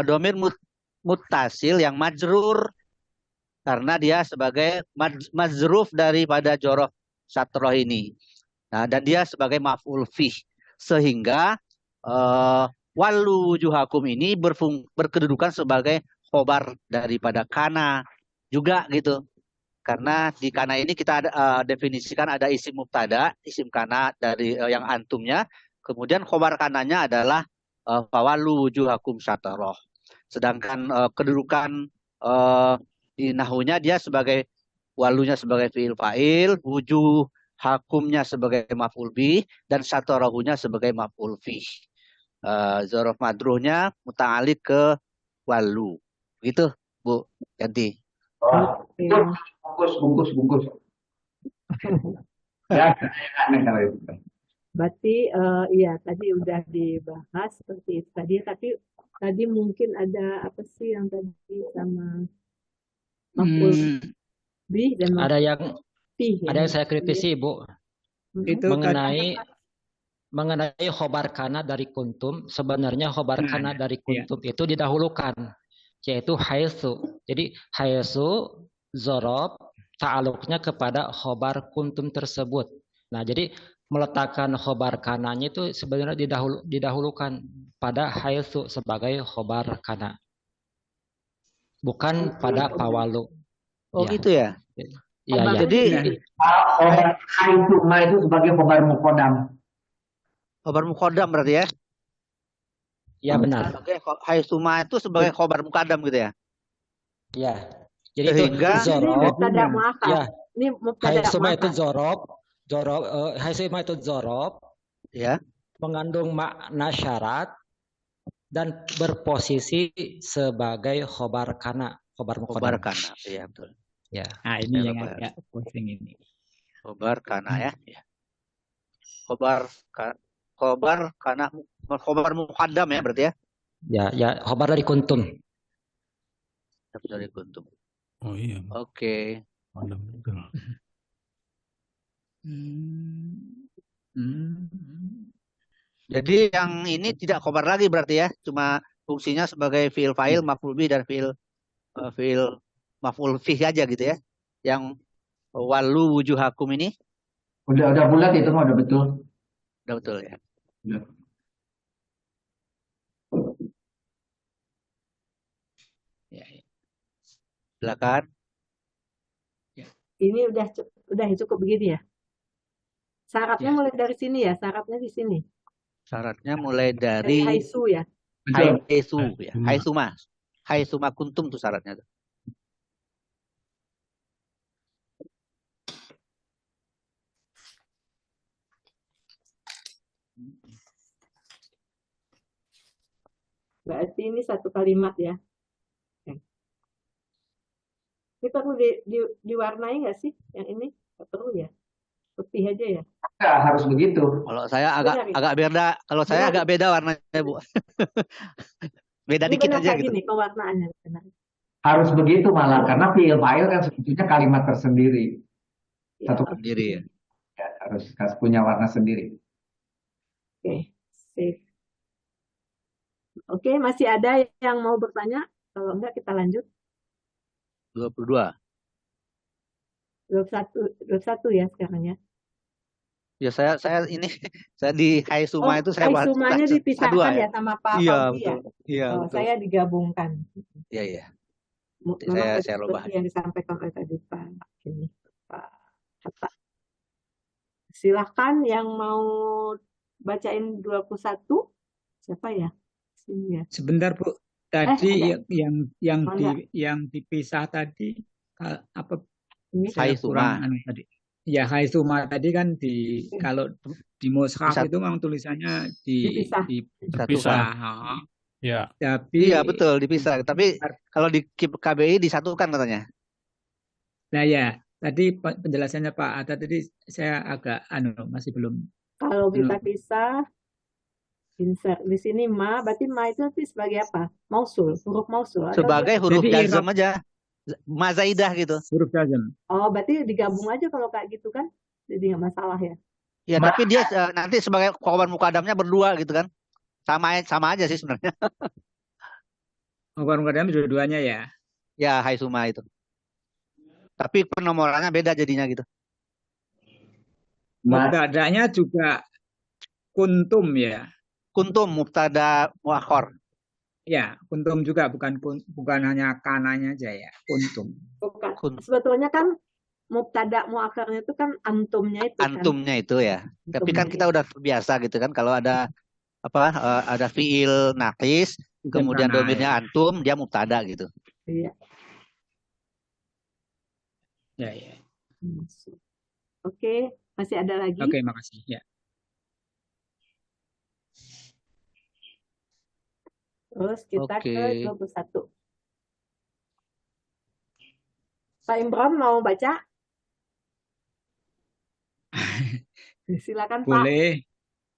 domir muttasil yang majrur karena dia sebagai majruf daripada dzaraf satro ini. Nah, dan dia sebagai maf'ul fih, sehingga wallu wujuhakum ini berkedudukan sebagai khobar daripada kana juga gitu. Karena di kana ini kita definisikan ada isim mubtada, isim kana dari yang antumnya, kemudian khobar kananya adalah fawallu wujuhakum syataroh. Sedangkan kedudukan di nahunya dia sebagai walunya sebagai fi'il fa'il, wujuh hakumnya sebagai maf'ul bih, dan syatarohunya sebagai maf'ul fih. Dzaraf madruhnya muta'alliq ke walu. Gitu, Bu Yanti. Bungkus. Ya, aneh kalau itu. Berarti iya tadi udah dibahas seperti itu tadi, tapi tadi mungkin ada apa sih yang tadi sama maf'ul bih dan Ada yang fih ada yang saya kritisi, Bu, Itu mengenai khobar kana dari kuntum. Sebenarnya khobar kana dari kuntum itu didahulukan, yaitu haitsu. Jadi haitsu dzaraf ta'aluknya kepada khobar kuntum tersebut. Nah, jadi meletakkan khobar kananya itu sebenarnya didahulukan pada haitsu sebagai khobar kana, bukan pada pawalu. Oh Ya. gitu ya. Iya, ya. Jadi Khobar haituma itu sebagai khobar muqaddam. khobar muqaddam berarti ya. Ya benar. Haitsuma itu sebagai khobar muqaddam gitu ya. Ya. Jadi Sehingga itu ini dzaraf. mubtada muakhar. Ya. Ini mubtada Haitsuma itu muakhar. haitsuma itu dzaraf ya mengandung makna syarat dan berposisi sebagai khobar kana, khobar khobar muqaddam. kana. Iya betul. Ya. Nah, ini yang agak pusing ini. Khobar kana ya. Khobar kana khobar muqaddam ya berarti ya. Ya, khobar dari kuntum. Dari kuntum. Oh iya. Oke. Jadi yang ini tidak khobar lagi berarti ya, cuma fungsinya sebagai fi'il fa'il, maf'ul bih dan fi'il maf'ul fih aja gitu ya. Yang walu wujuhakum ini Udah bulat itu mah udah betul. udah betul ya. Udah. Ya. Silakan. Ini udah cukup begini ya. Syaratnya mulai dari sini ya, syaratnya di sini. Syaratnya mulai Dari dari haisu ya. haitsu ya. Haitsuma kuntum tuh syaratnya tuh. Berarti ini satu kalimat ya. Ini perlu diwarnai nggak sih yang ini? Nggak perlu ya? Putih aja ya? Nggak harus begitu. Kalau saya Benar ya? agak beda, kalau saya Benar. agak beda warnanya, Bu. Beda Ini dikit benar aja kayak gitu. gini pewarnaannya. Benar. Harus begitu malah karena fi'il fa'il kan sebetulnya kalimat tersendiri. Ya, Satu Sendiri ya. ya, harus punya warna sendiri. Oke, sip. Oke, masih ada yang mau bertanya? Kalau enggak kita lanjut. 22. 21 ya sekarang ya. Ya saya ini saya di haitsuma itu saya haitsumanya baca dipisahkan ya. ya sama Pak Iya, Fauzi ya. betul. Iya, Oh, betul. saya digabungkan. Iya, iya. Memang Saya rubah. seperti yang disampaikan oleh tadi Pak Hatta. Silakan yang mau bacain 21. Siapa ya? Sini ya. Sebentar, Bu. Tadi ada. yang dipisah tadi apa Ini saya haitsuma. kurang anu tadi. Ya, haitsuma tadi kan kalau di mushaf Bisa itu memang tulisannya Dipisah. satukan. Terpisah. dipisah. Ya. Tapi Iya betul dipisah. Tapi kalau di KBI disatukan katanya. nah ya, tadi penjelasannya Pak Atta tadi saya agak masih belum Kalau kita pisah, insert di sini ma, berarti ma itu nanti sebagai apa? Mausul, huruf mausul atau Sebagai dia? huruf Jadi jazm i'rab aja. Mazaidah gitu. huruf jazm. Oh, berarti digabung aja kalau kayak gitu kan? Jadi nggak masalah ya. Ya tapi dia nanti sebagai khobar mukadamnya berdua gitu kan. Sama aja sih sebenarnya. Mukadam dua-duanya ya. Ya haitsuma itu. Tapi penomorannya beda jadinya gitu. Mubtada'nya juga kuntum ya. Kuntum mubtada muakhar. Ya, kuntum juga bukan hanya kananya aja ya, kuntum. Bukan. Sebetulnya kan mubtada muakhirnya itu kan antumnya itu kan. Antumnya itu ya. Tapi kan kita udah terbiasa gitu kan kalau ada ada fiil naqis kemudian kana, domirnya antum dia mubtada gitu. Iya. Ya, ya. Oke, masih ada lagi? Oke, makasih. Ya. Terus kita Oke. ke 21. Pak Imron mau baca? Silakan Pak. Boleh.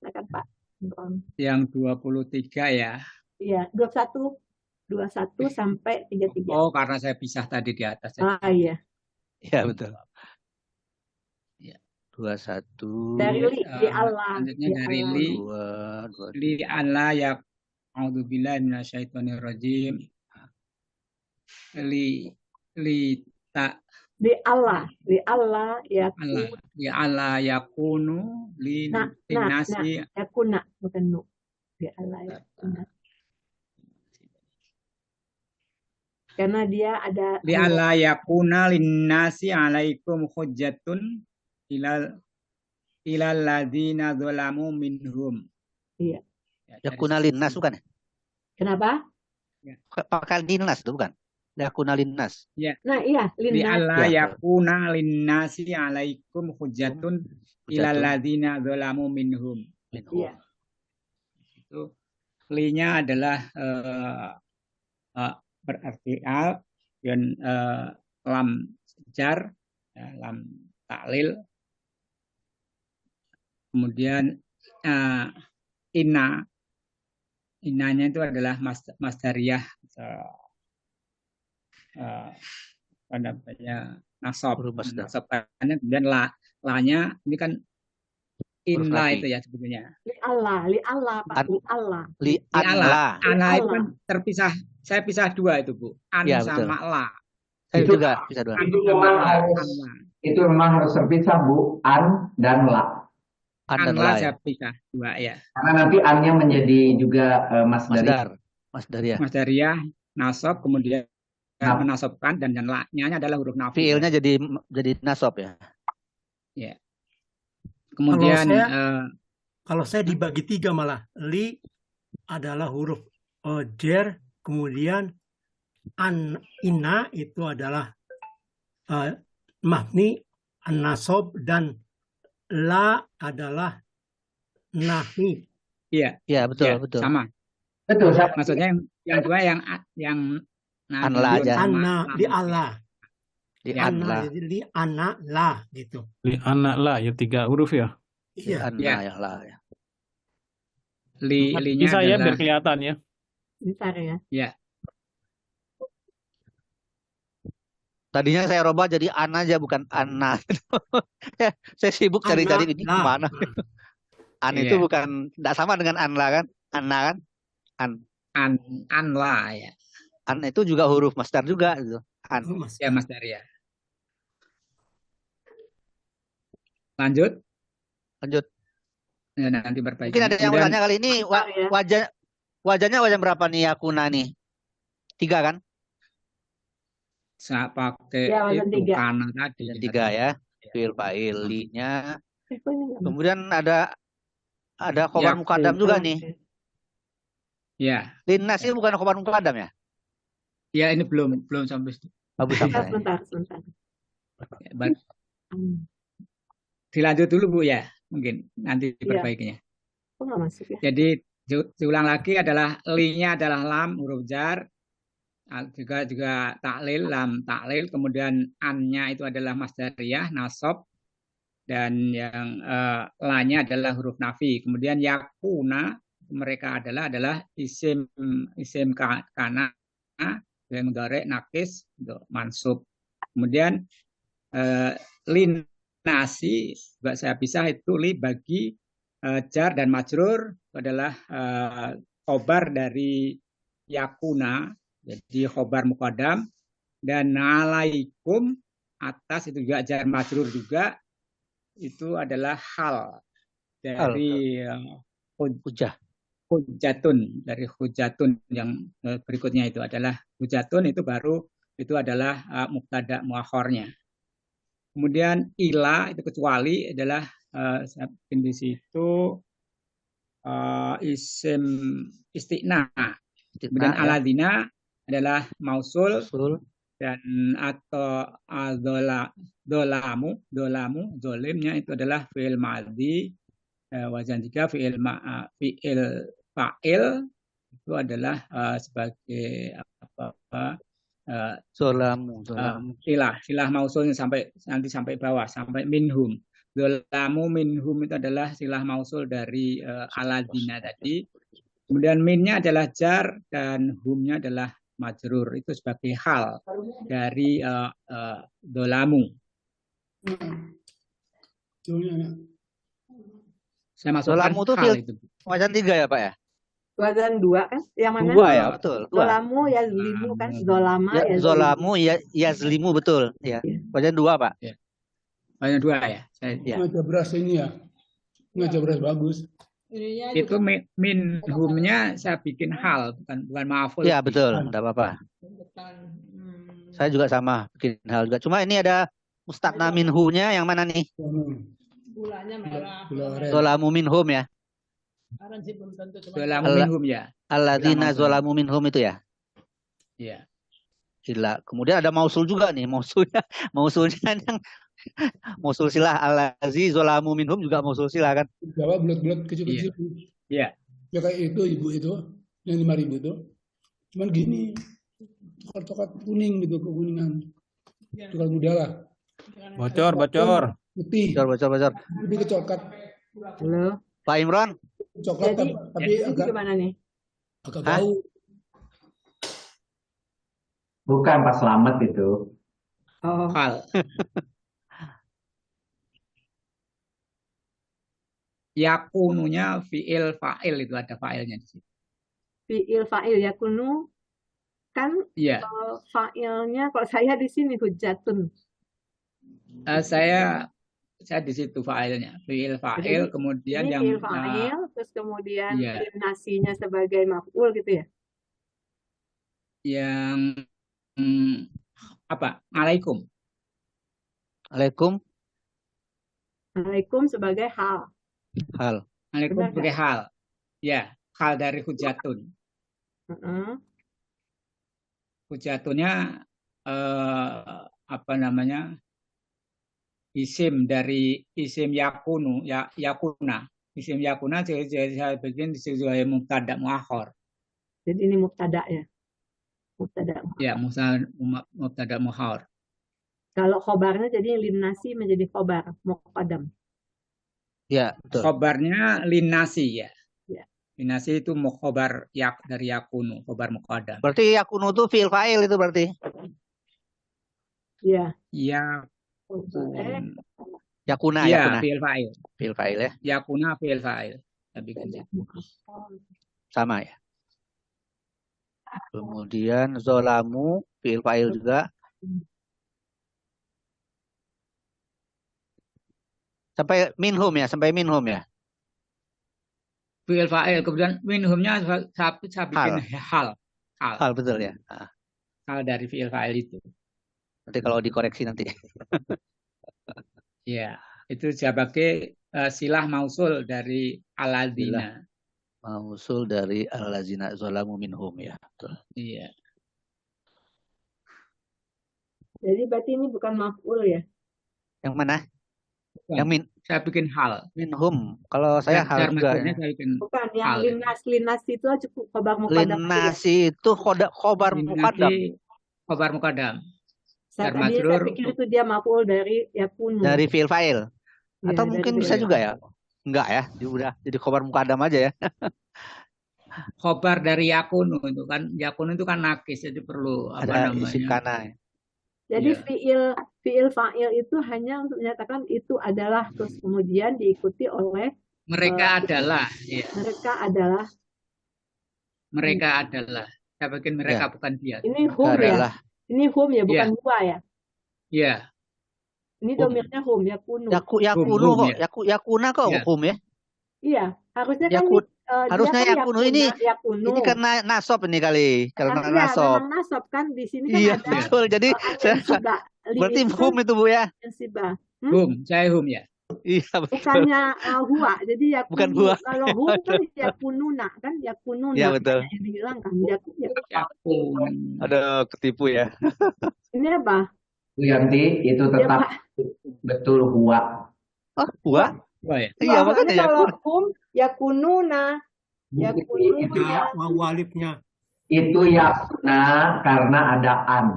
Silakan Pak Imron. Yang 23 ya. Iya, 21 sampai 33. Oh, karena saya pisah tadi di atas. Ah iya. Ya betul. Ya, 21. Dari li Allah. Selanjutnya dari li. Li Allah ya a'udzubillahi minasyaitonirrajim. Li tak Li Allah ya Allah. Li Allah yakunu li nasi yakuna bukan nu. Li Allah yakuna. Karena dia ada li alla yakuna linnasi alaikum hujjatun ilal ladzina dzalamu minhum. Iya. Yakuna linnas bukan ya? Kenapa? Pakai linnas itu bukan? Yakuna linnas. Ya. Nah, iya, Li linnas. alla yakuna linnasi alaikum hujjatun ilal ladzina dzalamu minhum. Iya. Itu li-nya adalah berarti al dan lam jar, ya, lam taklil, kemudian inanya itu adalah masdariyah apa namanya nasab, nasabkannya, kemudian la-nya ini kan inla itu ya sebetulnya. Li Allah Pak, li Allah. Ana itu kan terpisah. Saya pisah dua itu Bu. An ya, sama la. Saya juga pisah dua. Itu memang harus terpisah Bu, an dan la. An dan la saya pisah dua ya. Karena nanti annya menjadi juga masdariyah, nasab, kemudian menasabkan dan la-nya adalah huruf nafi. Fiilnya jadi nasab ya. Ya. Kemudian kalau saya dibagi tiga malah. Li adalah huruf jer, kemudian inna itu adalah mabni an-nasab, dan la adalah nahi. Iya. Iya, betul, ya, betul. Sama. Betul. Maksudnya yang dua yang anla aja. Anna di Allah. Di anna, li anna la gitu. Li anna la ya 3 huruf ya. Iya. Anna ya la ya. Li-nya bisa ya adalah biar kelihatan ya. Bentar ya. Ya. Tadinya saya robah jadi an aja bukan anna. Saya sibuk cari-cari ini kemana. An itu bukan, tidak sama dengan anla kan? Anna kan? Anla ya. An itu juga huruf masdar juga gitu. An. Ya masdar ya. Lanjut. Ya, nanti berbaiki. Mungkin ada yang bertanya kali ini wajahnya wajah berapa nih Yakuna nih? 3 kan? Saya pakai ya, itu kanan tadi. 3 ya. Fiil fa'il li-nya. Kemudian ada khobar mukadam juga nih. Ya. Linnas ini bukan khobar mukadam ya? Ya, ini belum sampai. Belum sampai. Sebentar. dilanjut dulu Bu ya, mungkin nanti Iya, diperbaikinya. kok nggak masuk ya? Jadi diulang lagi adalah li-nya adalah lam huruf jar, juga taklil lam taklil, kemudian an-nya itu adalah masdariyah nasab, dan yang la-nya adalah huruf nafi. Kemudian yakuna mereka adalah isim kana yang mudhari nakis untuk mansub. Kemudian linasi juga saya pisah itu li bagi jar dan majrur adalah khobar dari yakuna, jadi khobar muqaddam, dan alaikum atas itu juga jar majrur juga itu adalah hal dari hujah. Hujatun, dari hujatun yang berikutnya itu adalah hujatun, itu baru itu adalah mubtada muakhornya. Kemudian ila itu kecuali adalah saya bikin di situ isim istiqna. Kemudian ya. aladina adalah mausul dan atau dolamu zolimnya itu adalah fi'il madhi, wazan jika fi'il fa'il itu adalah sebagai zolamu silah mausulnya nanti sampai bawah sampai minhum. Zolamu minhum itu adalah silah mausul dari aladina tadi. Kemudian minnya adalah jar dan humnya adalah majrur, itu sebagai hal dari dolamu. Saya masukkan zolamu itu hal itu. wazan 3 ya Pak ya? Wazan 2 kan? Yang mana? 2 ya, betul. 2. Zolamu yazlimu kan? Zolama Ya, yazlimu. zolamu yazlimu betul. Ya. Wazan 2 Pak. Ya. Wazan 2 ya. Ngajar beras ini ya. Ngajar beras bagus. Itu minhumnya saya bikin hal, bukan maf'ul. Ya betul, enggak apa-apa. Saya juga sama bikin hal juga. Cuma ini ada mustaqna minhu-nya yang mana nih? Gulanya merah. Zolamu minhum ya. Zolamu minhum ya. Alladzina zolamu minhum itu ya. Iya. Gila. Kemudian ada mausul juga nih, mausulnya yang mausul silah allazi zolamu minhum juga mausul silah kan. Jawa bulat-bulat kecil-kecil. Iya. Ya kayak itu ibu itu yang 5.000 itu. Cuman gini, coklat kuning gitu, kekuningan. Coklat muda lah. Bocor. Putih. Bocor. Lebih ke coklat. Halo. Pak Imran. Coklat Jadi, tapi agak gimana nih? agak bau. Bukan Pak Slamet itu. Oh. Hal. Yakununya fi'il fa'il, itu ada fa'ilnya di situ. Fi'il fa'il yakunu kan? Iya. Fa'ilnya kalau saya di sini hujatun. Saya di situ fa'ilnya, fi'il fa'il, Jadi, kemudian ini yang fi'il fa'il, terus kemudian iya. nasinya sebagai maf'ul gitu ya? Yang apa? Alaikum. Alaikum sebagai hal. Alaikum Benar sebagai hal. Ya, hal dari hujatun. Hujatunnya apa namanya? Isim dari isim yakunu, yakuna. Isim yakuna saya bikin sebagai mubtada muakhor. Jadi ini mubtada ya? Mubtada. Ya, mubtada muakhor. Kalau khobarnya jadi linnasi menjadi khobar muqaddam. Ya, betul. Khobarnya linnasi ya. Ya. Linnasi itu khobar dari yakunu, khobar muqaddam. Berarti yakunu itu fi'il fa'il itu berarti. Iya. Ya. Yakuna. Fi'il fa'il. Fi'il fa'il ya. Yakuna fi'il fa'il. Sama ya. Kemudian zolamu fi'il fa'il juga. Sampai minhum ya. Fi'il fa'il, kemudian minhumnya saya bikin hal. Hal betul ya. Hal dari fi'il fa'il itu. Nanti kalau dikoreksi nanti. Ya, itu sebagai silah mausul dari aladina. Mausul dari allazina zalamu minhum ya. Betul. Iya. Jadi berarti ini bukan maf'ul ya? Yang mana? Yang min Saya bikin hal. minhum. Kalau saya hal Jar juga majrurnya ya. saya bikin Bukan yang hal. linas itu cukup khabar muqaddam aja ya. Linnasi itu khobar muqaddam Linnasi khobar muqaddam. Jar Saya majrur pikir itu dia maf'ul dari yakunu. dari fi'il fa'il. Ya, Atau dari mungkin fi'il bisa juga fa'il. ya. Enggak ya, udah jadi khobar muqaddam aja ya. khobar dari yakunu itu kan. Yakunu itu kan nakis, jadi perlu apa Ada isim namanya? kana. Jadi Iya. fi'il fa'il itu hanya untuk menyatakan itu adalah, terus kemudian diikuti oleh Mereka adalah, ya. mereka adalah. Mereka adalah. Saya bikin mereka Ya. bukan dia. Ini Mereka hum ya. adalah Ini hum ya, bukan Iya. huwa ya. Iya. Ini hum. domirnya hum, yakunu. Yakunu Hum kok, ya. yakuna kok Iya. hum ya. Iya, harusnya kan Yakun dia harusnya kan yakunu ini yakunu. karena nasab ini kali, karena Iya, nasab. memang nasab kan di sini kan Iya ada betul. Jadi saya an-yansibah. Li berarti itu kan hum itu Bu ya. yansibah. Hum, saya hum ya. Iya betul. Bukannya huwa. Jadi Bukan yakunu. huwa. Kalau hum kan yakununa kan yakununa. Iya betul. Banyak yang dihilangkan. Yakun. Ada ketipu ya. Ini apa? Bu Yanti, itu Ya, tetap Pak. betul huwa. Oh, huwa? Wah, ya. Iya Huwa. makanya Soalnya kalau yakun. hum yakununa. Ada Yakununa. wawalifnya. Itu yakuna karena ada an.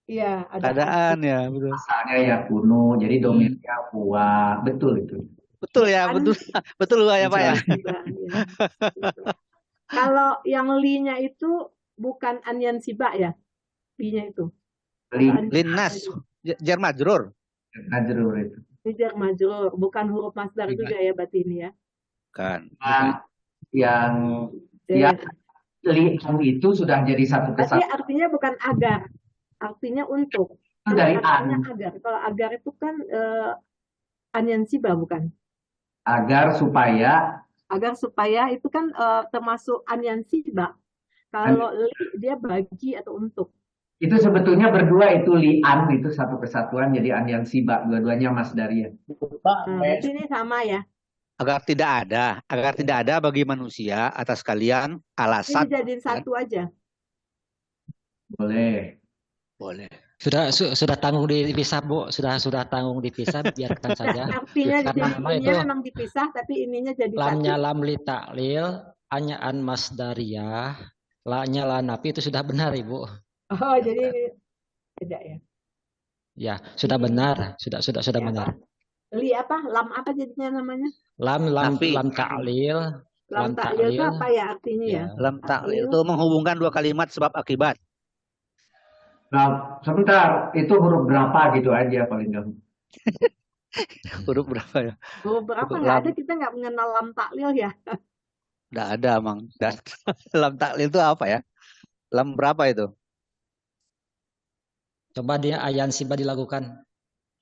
Iya, ada Keadaan ya betul. Asalnya yakunu, jadi domirnya huwa. Betul itu. Betul ya, An betul. Betul huwa ya Pak ya. yansibah, ya. Gitu. Kalau yang li-nya itu bukan an-yansibah ya? Li-nya itu. Atau Linnas, jar majrur. Najrur itu. ini jar majrur, bukan huruf masdar juga ya berarti ini ya. Kan. Nah, yang Ya. li'an itu sudah jadi satu Berarti kesatuan artinya bukan agar, artinya untuk. Itu dari Artinya an, agar. Kalau agar itu kan an-yansibah bukan? agar supaya Agar supaya itu kan termasuk an-yansibah. Kalau li dia bagi atau untuk. itu sebetulnya berdua itu li'an itu satu kesatuan jadi an yang sibak dua-duanya masdariyah. Berarti ini sama ya. Agar tidak ada bagi manusia atas kalian Ini alasan. dijadiin satu aja. Boleh. Boleh. Sudah tanggung dipisah Bu, sudah tanggung dipisah, biarkan saja. Artinya Karena jadi memang itu ininya memang dipisah tapi ininya jadi lamnya satu. lam li ta'lil, anya an masdariyah, la-nya la nafi itu sudah benar Ibu. Oh, jadi beda ya. Ya, sudah benar, sudah Ya, benar. Li apa? Lam apa jadinya namanya? Lam Nafi. ta'lil, Lam ta'lil itu apa ya artinya ya? Lam ta'lil itu menghubungkan dua kalimat sebab akibat. Nah, sebentar, itu huruf berapa gitu aja paling gampang. Huruf berapa ya? Huruf berapa Huruf nggak lam. ada, kita nggak mengenal lam ta'lil ya. Nggak ada, Mang. Lam ta'lil itu apa ya? Lam berapa itu? Coba dia ayan siba dilakukan.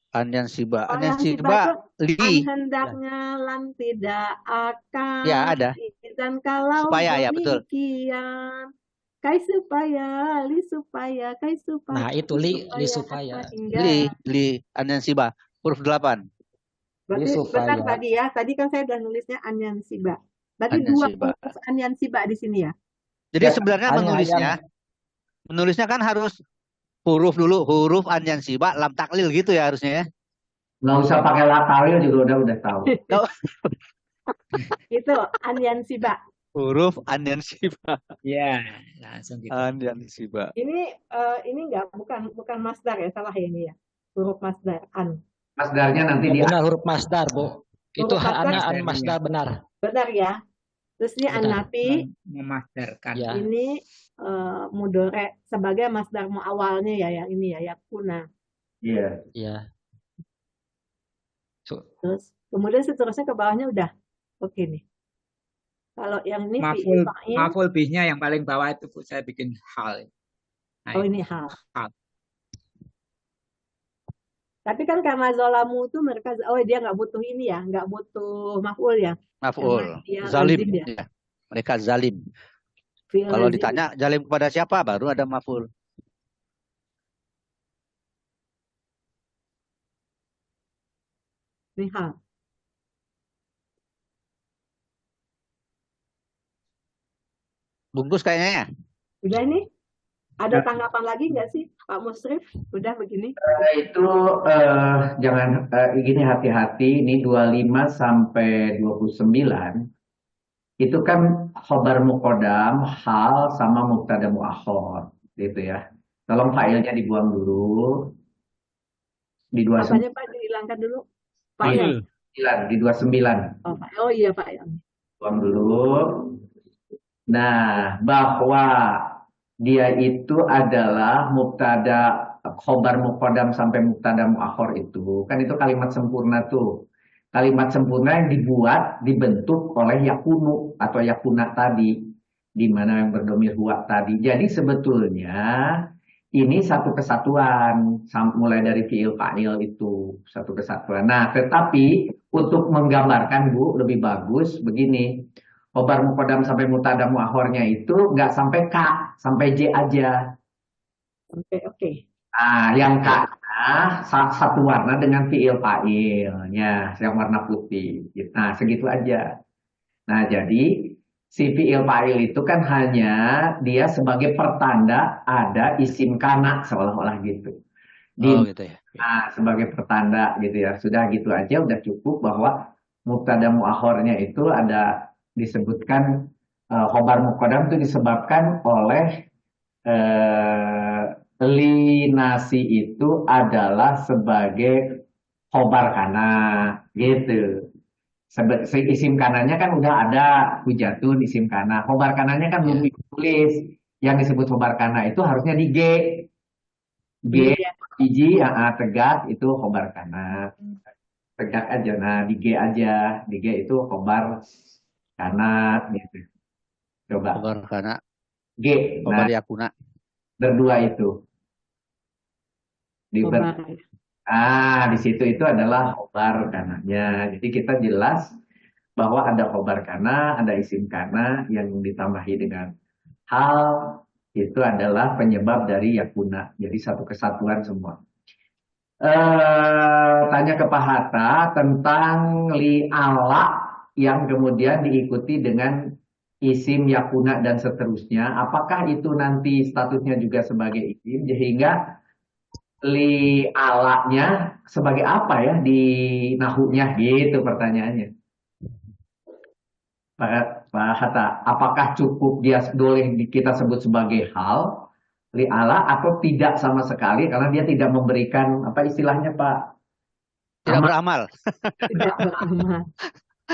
Anyan siba. Kalau Anyan yang tiba itu siba li. hendaknya lam tidak akan. Ya, ada. Dan kalau Supaya, ya, betul. demikian. Kai supaya, li supaya, kai supaya. Nah, itu li supaya. apa hingga. Li. Anyan siba. Huruf 8. Berarti Li supaya. benar tadi ya. Tadi kan saya udah nulisnya anyan siba. Berarti Anyan dua siba. huruf anyan siba di sini ya. Jadi Ya, sebenarnya menulisnya kan harus huruf dulu, huruf anyan siba, lam taklil gitu ya harusnya ya. Nggak usah pakai latalil juga udah tahu. Itu anyan siba. Huruf anyan siba. Ya, langsung gitu. Anyan siba. Ini enggak, bukan masdar ya, salah ya ini ya. Huruf masdar an. Masdarnya nanti di Benar huruf masdar, Bu. Itu Huruf masdar, hanya an masdar benar. benar ya. Terus ini Benar. an-nafi, Memasdarkan. Ya. ini mudore sebagai masdar muawalnya ya, yang ini ya, yakuna. Iya. Iya. Terus kemudian seterusnya ke bawahnya udah oke nih. Kalau yang ini fi'il fa'il, Maf'ul bihnya yang paling bawah itu Bu, saya bikin hal. Nah, oh ini hal. hal. Tapi kan karena zolamu itu mereka, oh dia nggak butuh ini ya, nggak butuh maf'ul ya. Maf'ul. Karena dia Zalim. lazim ya. Ya. Mereka zalim. Fi'il Kalau lazim. ditanya zalim kepada siapa baru ada maf'ul. Ini hal. Bungkus kayaknya ya. Udah ini? Ada tanggapan lagi nggak sih Pak Musrif? Udah begini? Itu jangan gini, hati-hati ini 25 sampai 29 itu kan khobar muqaddam, hal sama mubtada muakhar gitu ya. Tolong filenya dibuang dulu di 29 Apanya Pak dihilangkan dulu? Pak ya? Fa'il. di 29 Oh, Pak. Oh iya Pak ya. buang dulu. Nah, bahwa dia itu adalah mubtada khobar muqaddam sampai mubtada muakhar itu kan itu kalimat sempurna tuh. Kalimat sempurna yang dibentuk oleh yakunu atau yakuna tadi, di mana yang berdomir huwa tadi. Jadi sebetulnya ini satu kesatuan, mulai dari fiil fa'il itu satu kesatuan. Nah, tetapi untuk menggambarkan Bu lebih bagus begini. Khobar muqaddam sampai mubtada muakhornya itu nggak sampai K, sampai J aja. Oke. Nah, yang K-nya satu warna dengan fiil fa'ilnya, yang warna putih. Nah, segitu aja. Nah, jadi si fiil fa'il itu kan hanya dia sebagai pertanda ada isim kana seolah-olah gitu. Oh gitu ya. Nah, sebagai pertanda gitu ya. Sudah gitu aja udah cukup bahwa mubtada muakhornya itu ada disebutkan khobar muqaddam itu disebabkan oleh linasi itu adalah sebagai khobar kana gitu. Isim kanannya kan udah ada hujatun isim kana. Khobar kanannya kan belum ditulis. Yang disebut khobar kana itu harusnya di G. G biji tegak itu khobar kana. Tegak aja. Nah, di G aja. Di G itu khobar kana gitu. Coba. Khobar kana. G. Khobar Nah, yakuna. berdua itu. Di situ itu adalah khobar kananya. Jadi kita jelas bahwa ada khobar kana, ada isim kana yang ditambahi dengan hal itu adalah penyebab dari yakuna. Jadi satu kesatuan semua. Tanya ke Pak Hatta tentang li'ala yang kemudian diikuti dengan isim yakuna dan seterusnya. Apakah itu nanti statusnya juga sebagai isim sehingga li'alanya sebagai apa ya di nahunya gitu pertanyaannya. Pak Hatta, apakah cukup dia boleh kita sebut sebagai hal li'ala atau tidak sama sekali karena dia tidak memberikan apa istilahnya Pak? Tidak beramal. Tidak beramal.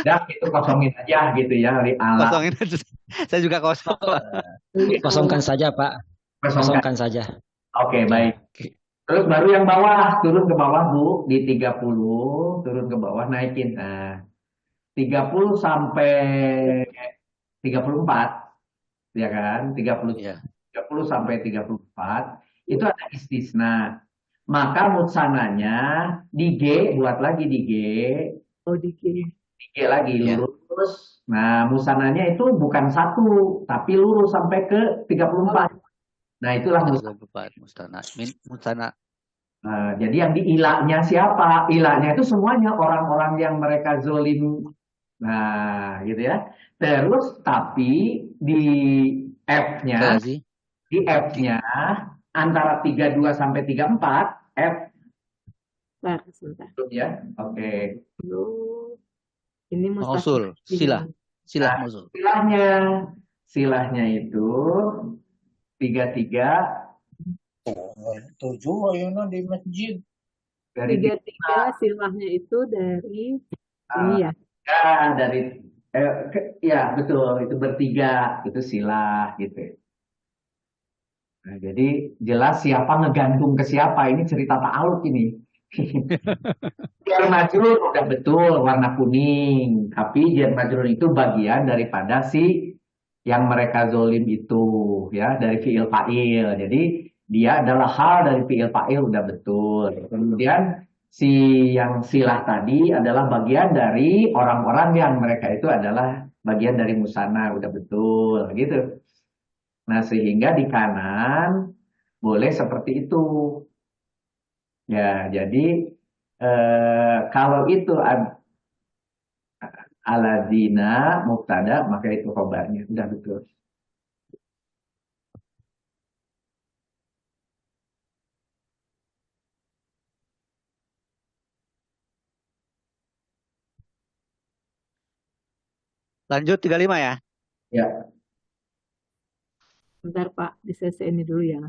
Dah itu kosongin aja gitu ya li'ala. Kosongin aja. Saya juga kosong. Kosongkan saja Pak. Kosongkan saja. Oke, baik. Terus baru yang bawah, turun ke bawah Bu, di 30, turun ke bawah, naikin. Nah, 30 sampai 34, ya kan? 30 sampai 34, itu ada istisna. Maka mutsananya di G, buat lagi di G. Oh, di G. Di G lagi, lurus. Nah, musananya itu bukan satu, tapi lurus sampai ke 34. Nah, itulah mustana. Nah, jadi yang diilahnya siapa? Ilahnya itu semuanya orang-orang yang mereka zolim. Nah, gitu ya. Terus tapi di F-nya, antara 32 sampai 34, F. Nah, sebentar. Ya, oke. Ini mausul, silah mausul. Silahnya itu 33 7 ayana di masjid. 33 silahnya itu dari ini ya. Ya betul, itu bertiga itu silah gitu. Nah, jadi jelas siapa ngegantung ke siapa, ini cerita ta'aluk ini. Jar majrur udah betul warna kuning, tapi jar majrur itu bagian daripada si yang mereka zolim itu ya, dari fiil fa'il. Jadi dia adalah hal dari fiil fa'il udah betul. Kemudian si yang silah tadi adalah bagian dari orang-orang yang mereka itu adalah bagian dari musana udah betul gitu. Nah, sehingga di kanan boleh seperti itu. Ya, jadi kalau itu aladina mubtada maka itu khobarnya udah betul. Lanjut 35 ya. Ya. Bentar Pak, di CC ini dulu ya.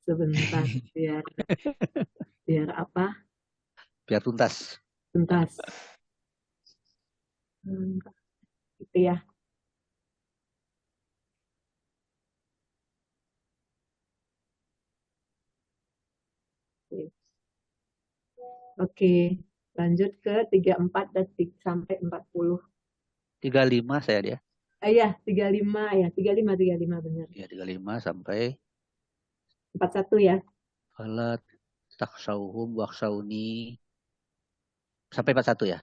Sebentar, biar apa? Biar tuntas. Tuntas. Gitu ya. Oke, lanjut ke 34 dan sampai 40. 35 saya dia. Iya, 35 ya, 35 benar. Ya 35 sampai 41 ya. falat taksauhum waksauni sampai 41 ya.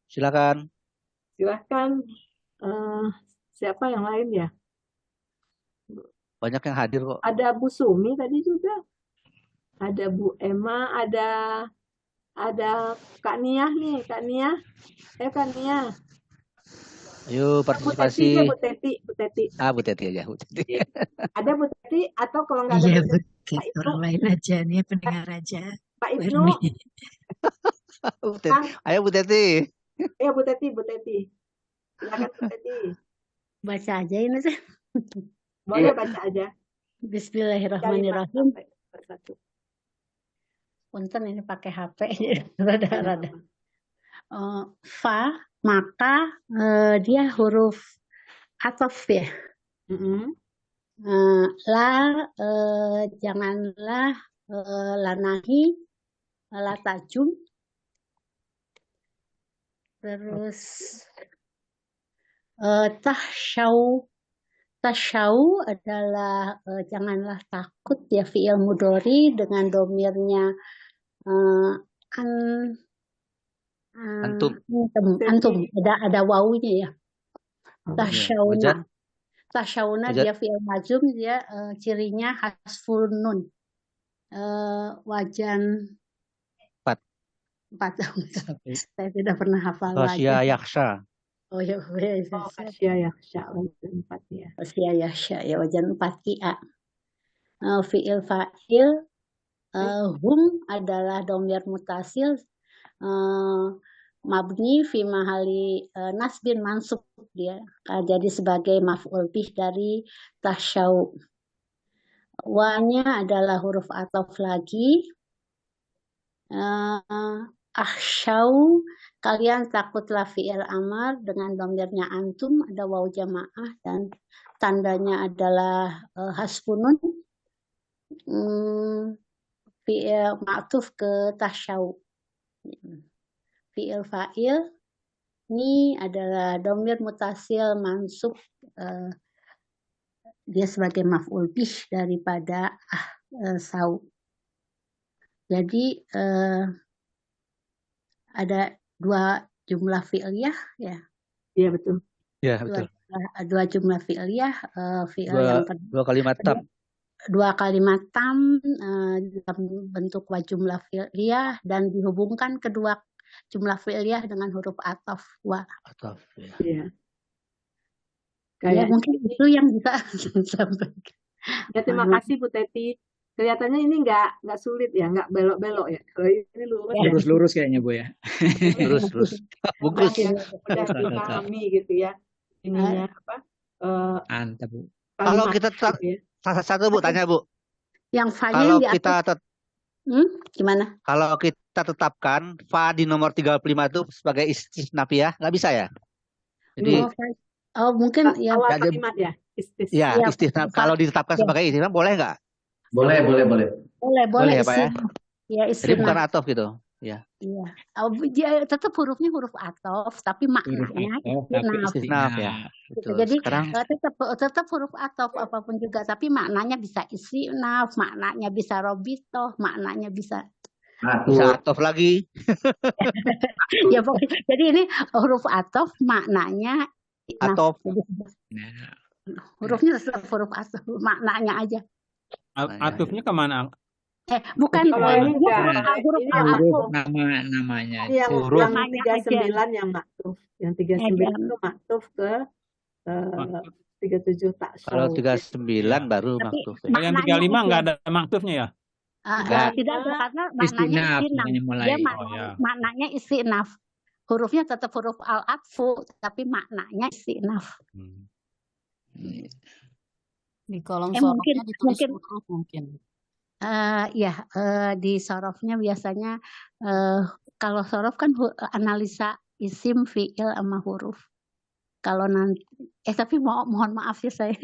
Silakan. Silahkan. Siapa yang lain ya? Banyak yang hadir kok. Ada Bu Sumi tadi juga. Ada Bu Emma, ada Kak Nia nih, Kak Nia. Kak Nia. Ayo partisipasi. Bu Teti. Bu Teti aja, Bu Teti. Ada Bu Teti atau kalau nggak ada Iya, Bu Teti, Pak orang lain aja nih, pendengar aja. Pak Ibnu. Ayo Bu Teti. Ayo Bu Teti. Silakan Bu Teti. Baca aja ini sih. Boleh baca aja. Bismillahirrahmanirrahim. Punten ini pakai HP rada-rada. Fa maka dia huruf ataf ya. La janganlah lanahi la tajum. Terus tasyau adalah janganlah takut ya, fi'il mudhari dengan domirnya antum ada wawunya ya. Tasyauna dia fi'il majum, dia cirinya hasfun nun. Wajan 4. Saya tidak pernah hafal lagi. Khasya yakhsha. Oh ya, Khasya yakhsha wajan 4 ya. Khasya yakhsha ya wajan 4 Q. Fi'il fa'il hum adalah dhamir mutasil mabni fi mahali nasbin mansub dia. Jadi sebagai maf'ul bih dari tasyau. Wa-nya adalah huruf ataf lagi. Akhsyau, kalian takutlah fi'il amar dengan domirnya antum, ada waw jamaah dan tandanya adalah hasbunun. Fi'il ma'tuf ke tasyau. Fi'il fa'il ini adalah domir mutasil mansub, dia sebagai maf'ul bih daripada sau. Jadi ada 2 jumlah fi'liyah ya. Iya betul. Ya betul. 2 jumlah fi'liyah, fi'il yang 2 kalimat tam. 2 kalimat tam dalam bentuk jumlah fi'liyah dan dihubungkan kedua jumlah fi'liyah dengan huruf ataf wa. Ataf ya. Iya. Ya, mungkin itu yang bisa sampaikan. Ya, terima kasih Bu Teti. Kelihatannya ini nggak sulit ya, nggak belok-belok ya. Kalau ini lurus kayaknya Bu ya. Lurus. Bungkus. Udah dipahami gitu ya. Ininya apa? Mantap Bu. Kalau kita satu Bu tanya Bu. Yang fa-nya kalau di kita atas. Gimana? Kalau kita tetapkan fa di nomor 35 itu sebagai istisnafiyah, nggak bisa ya? Jadi mungkin ya awal kalimat ya. Ya, istisnaf. Kalau ditetapkan sebagai istisnaf boleh nggak? Boleh. Boleh ya Pak ya? Ya, jadi bukan atof gitu. Ya. Iya. Dia tetap hurufnya huruf atof, tapi maknanya istisnaf ya. Betul. Jadi sekarang tetap huruf atof apapun juga, tapi maknanya bisa istinaf, maknanya bisa robitoh, maknanya bisa atof lagi. Ya pokoknya. Jadi ini huruf atof maknanya atof. Hurufnya tetap huruf atof, maknanya aja. Atufnya kemana? Bukan huruf namanya. Yang 39 yang maktuf. Yang 39 itu maktuf ke 37 taksyaw. Kalau 39 baru maktuf. Kalau yang 35 nggak ada maktufnya ya? Tidak ada, karena maknanya istinaf. Dia maknanya istinaf. hurufnya tetap huruf al-atfu, tapi maknanya istinaf. Di kolom Mungkin sorofnya ditulis mungkin huruf mungkin. di sorofnya biasanya kalau sorof kan analisa isim, fiil, sama huruf. Kalau nanti, tapi mohon maaf ya saya,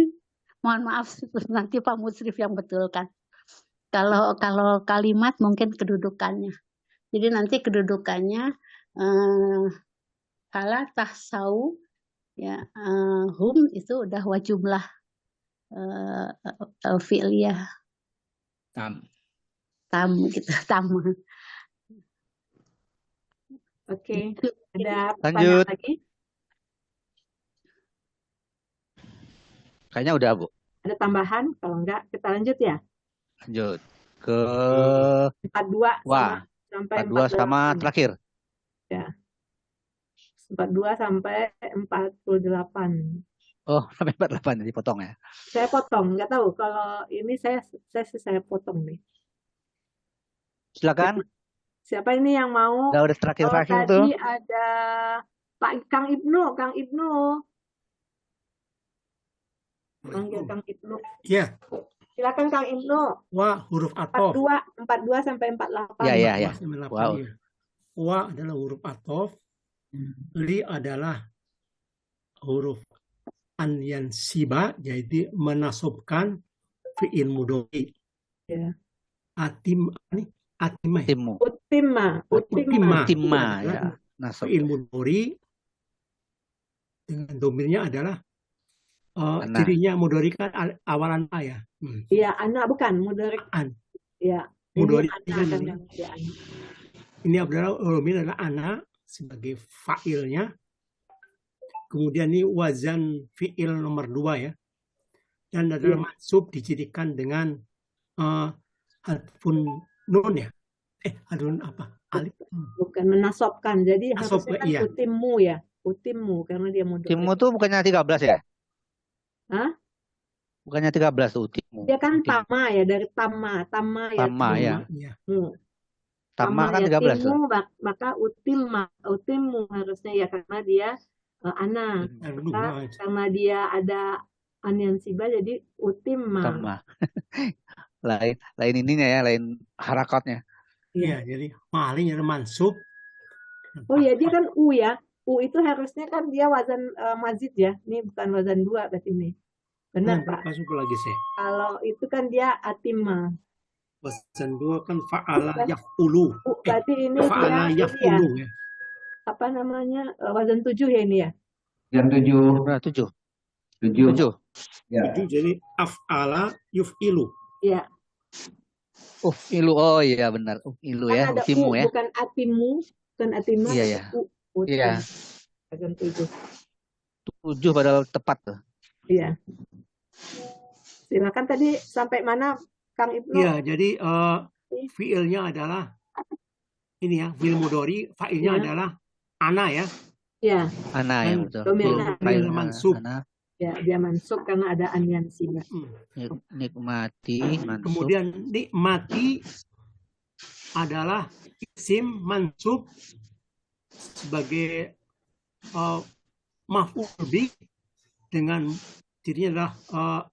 mohon maaf nanti Pak Musrif yang betulkan. Kalau kalimat mungkin kedudukannya. Jadi nanti kedudukannya kala tahsau ya hum itu udah wajumlah fi'liyah tam gitu tam. Oke, Itu. ada Lanjut. pertanyaan lagi? Kayaknya udah, Bu. Ada tambahan? Kalau enggak, kita lanjut ya. Lanjut ke 42 wah, sampai 42 sama 48. terakhir. Ya. 42 sampai 48. Oh, sampai 48 jadi potong ya. Saya potong, nggak tahu kalau ini saya potong nih. Silakan. Siapa ini yang mau? Udah terakhir-terakhir Oh, tuh. tadi ada Kang Ibnu. Panggil Kang Ibnu. Ya, Silakan Kang Ibnu. wa huruf atof. 42 sampai 48. Ya. Wow. Wow. Wa adalah huruf atof. Li adalah huruf an yansiba, jadi menasobkan fi'il mudhari. Ya. Timu. Utimma Ya. Nasab. Fi'il mudhari dengan domirnya adalah Ana. cirinya mudhari kan awalan a ya. Iya, anak bukan mudhari. An. Ya. Mudhari Ini ini adalah domir adalah ana sebagai fa'ilnya. Kemudian ini wazan fi'il nomor 2 ya. Dan adalah mansub dicirikan dengan harfun nun ya. Harfun apa? Alif. Bukan menasobkan. Jadi Nasob, harusnya kan iya. utimmu ya. Utimmu karena dia mudhari. Timu tuh bukannya 13 ya? Hah? Bukannya 13 tuh timu. Dia kan tama ya, dari tama ya. Tama ya. Tama kan 13 tuh. Timu, maka utimmu harusnya ya karena dia ana. Maka karena dia ada an siba jadi utimma. Tama. lain ininya ya, lain harakatnya. Iya, jadi malingnya mansub. Oh ya, dia kan u ya. U itu harusnya kan dia wazan mazid ya. Ini bukan wazan 2 berarti ini. Benar, Pak. Masuk lagi sih. Kalau itu kan dia atimma. Wazan 2 kan fa'ala yaf'ulu. Berarti ini fa'ala dia yaf'ulu ya. apa namanya? Wazan 7 ya ini ya. Yang 7. 7. Ya. Jadi af'ala yuf'ilu. Iya. Ilu. Oh iya benar. Ilu Kan ya. ada Utimu u, ya. bukan atimu, bukan atimma. Iya, ya. Iya. Wazan 7. 7 padahal tepat tuh. Iya. Silakan tadi sampai mana Kang Ibnu? Iya, jadi fiilnya adalah ini ya, fiil mudhari, fa'ilnya adalah ana ya. Iya. Ana ya betul. Fa'il mansub. Ana. Ya, dia mansub karena ada an yang siba. Nikmati mansub. Kemudian nikmati adalah isim mansub sebagai maf'ul bih dengan cirinya adalah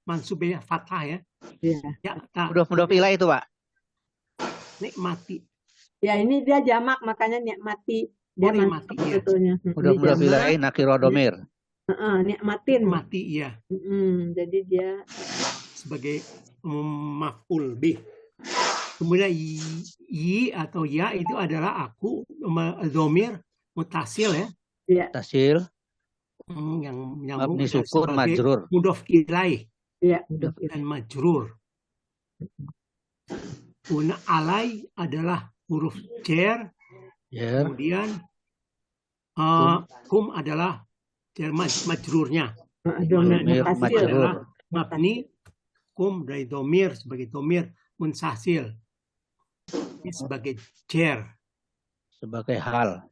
mansub ya fathah ya. Iya. Mudah pilih itu, Pak. Nikmati. Ya, ini dia jamak makanya nikmati. Dia nikmati ya. sebetulnya. Mudah pilih nakiro domir. Nikmatin. Mati ya. Jadi dia sebagai maf'ul bih. Kemudian i atau ya itu adalah aku domir mutasil ya. Iya. Tasil. Yang mabni sukun majrur. Mudhof ilaih. Iya, dan majrur. Kemudian alai adalah huruf jar. Kemudian kum adalah jar majrurnya. Majrur. Mabni kum dari domir sebagai domir munsasil. Ini sebagai jar. Sebagai hal.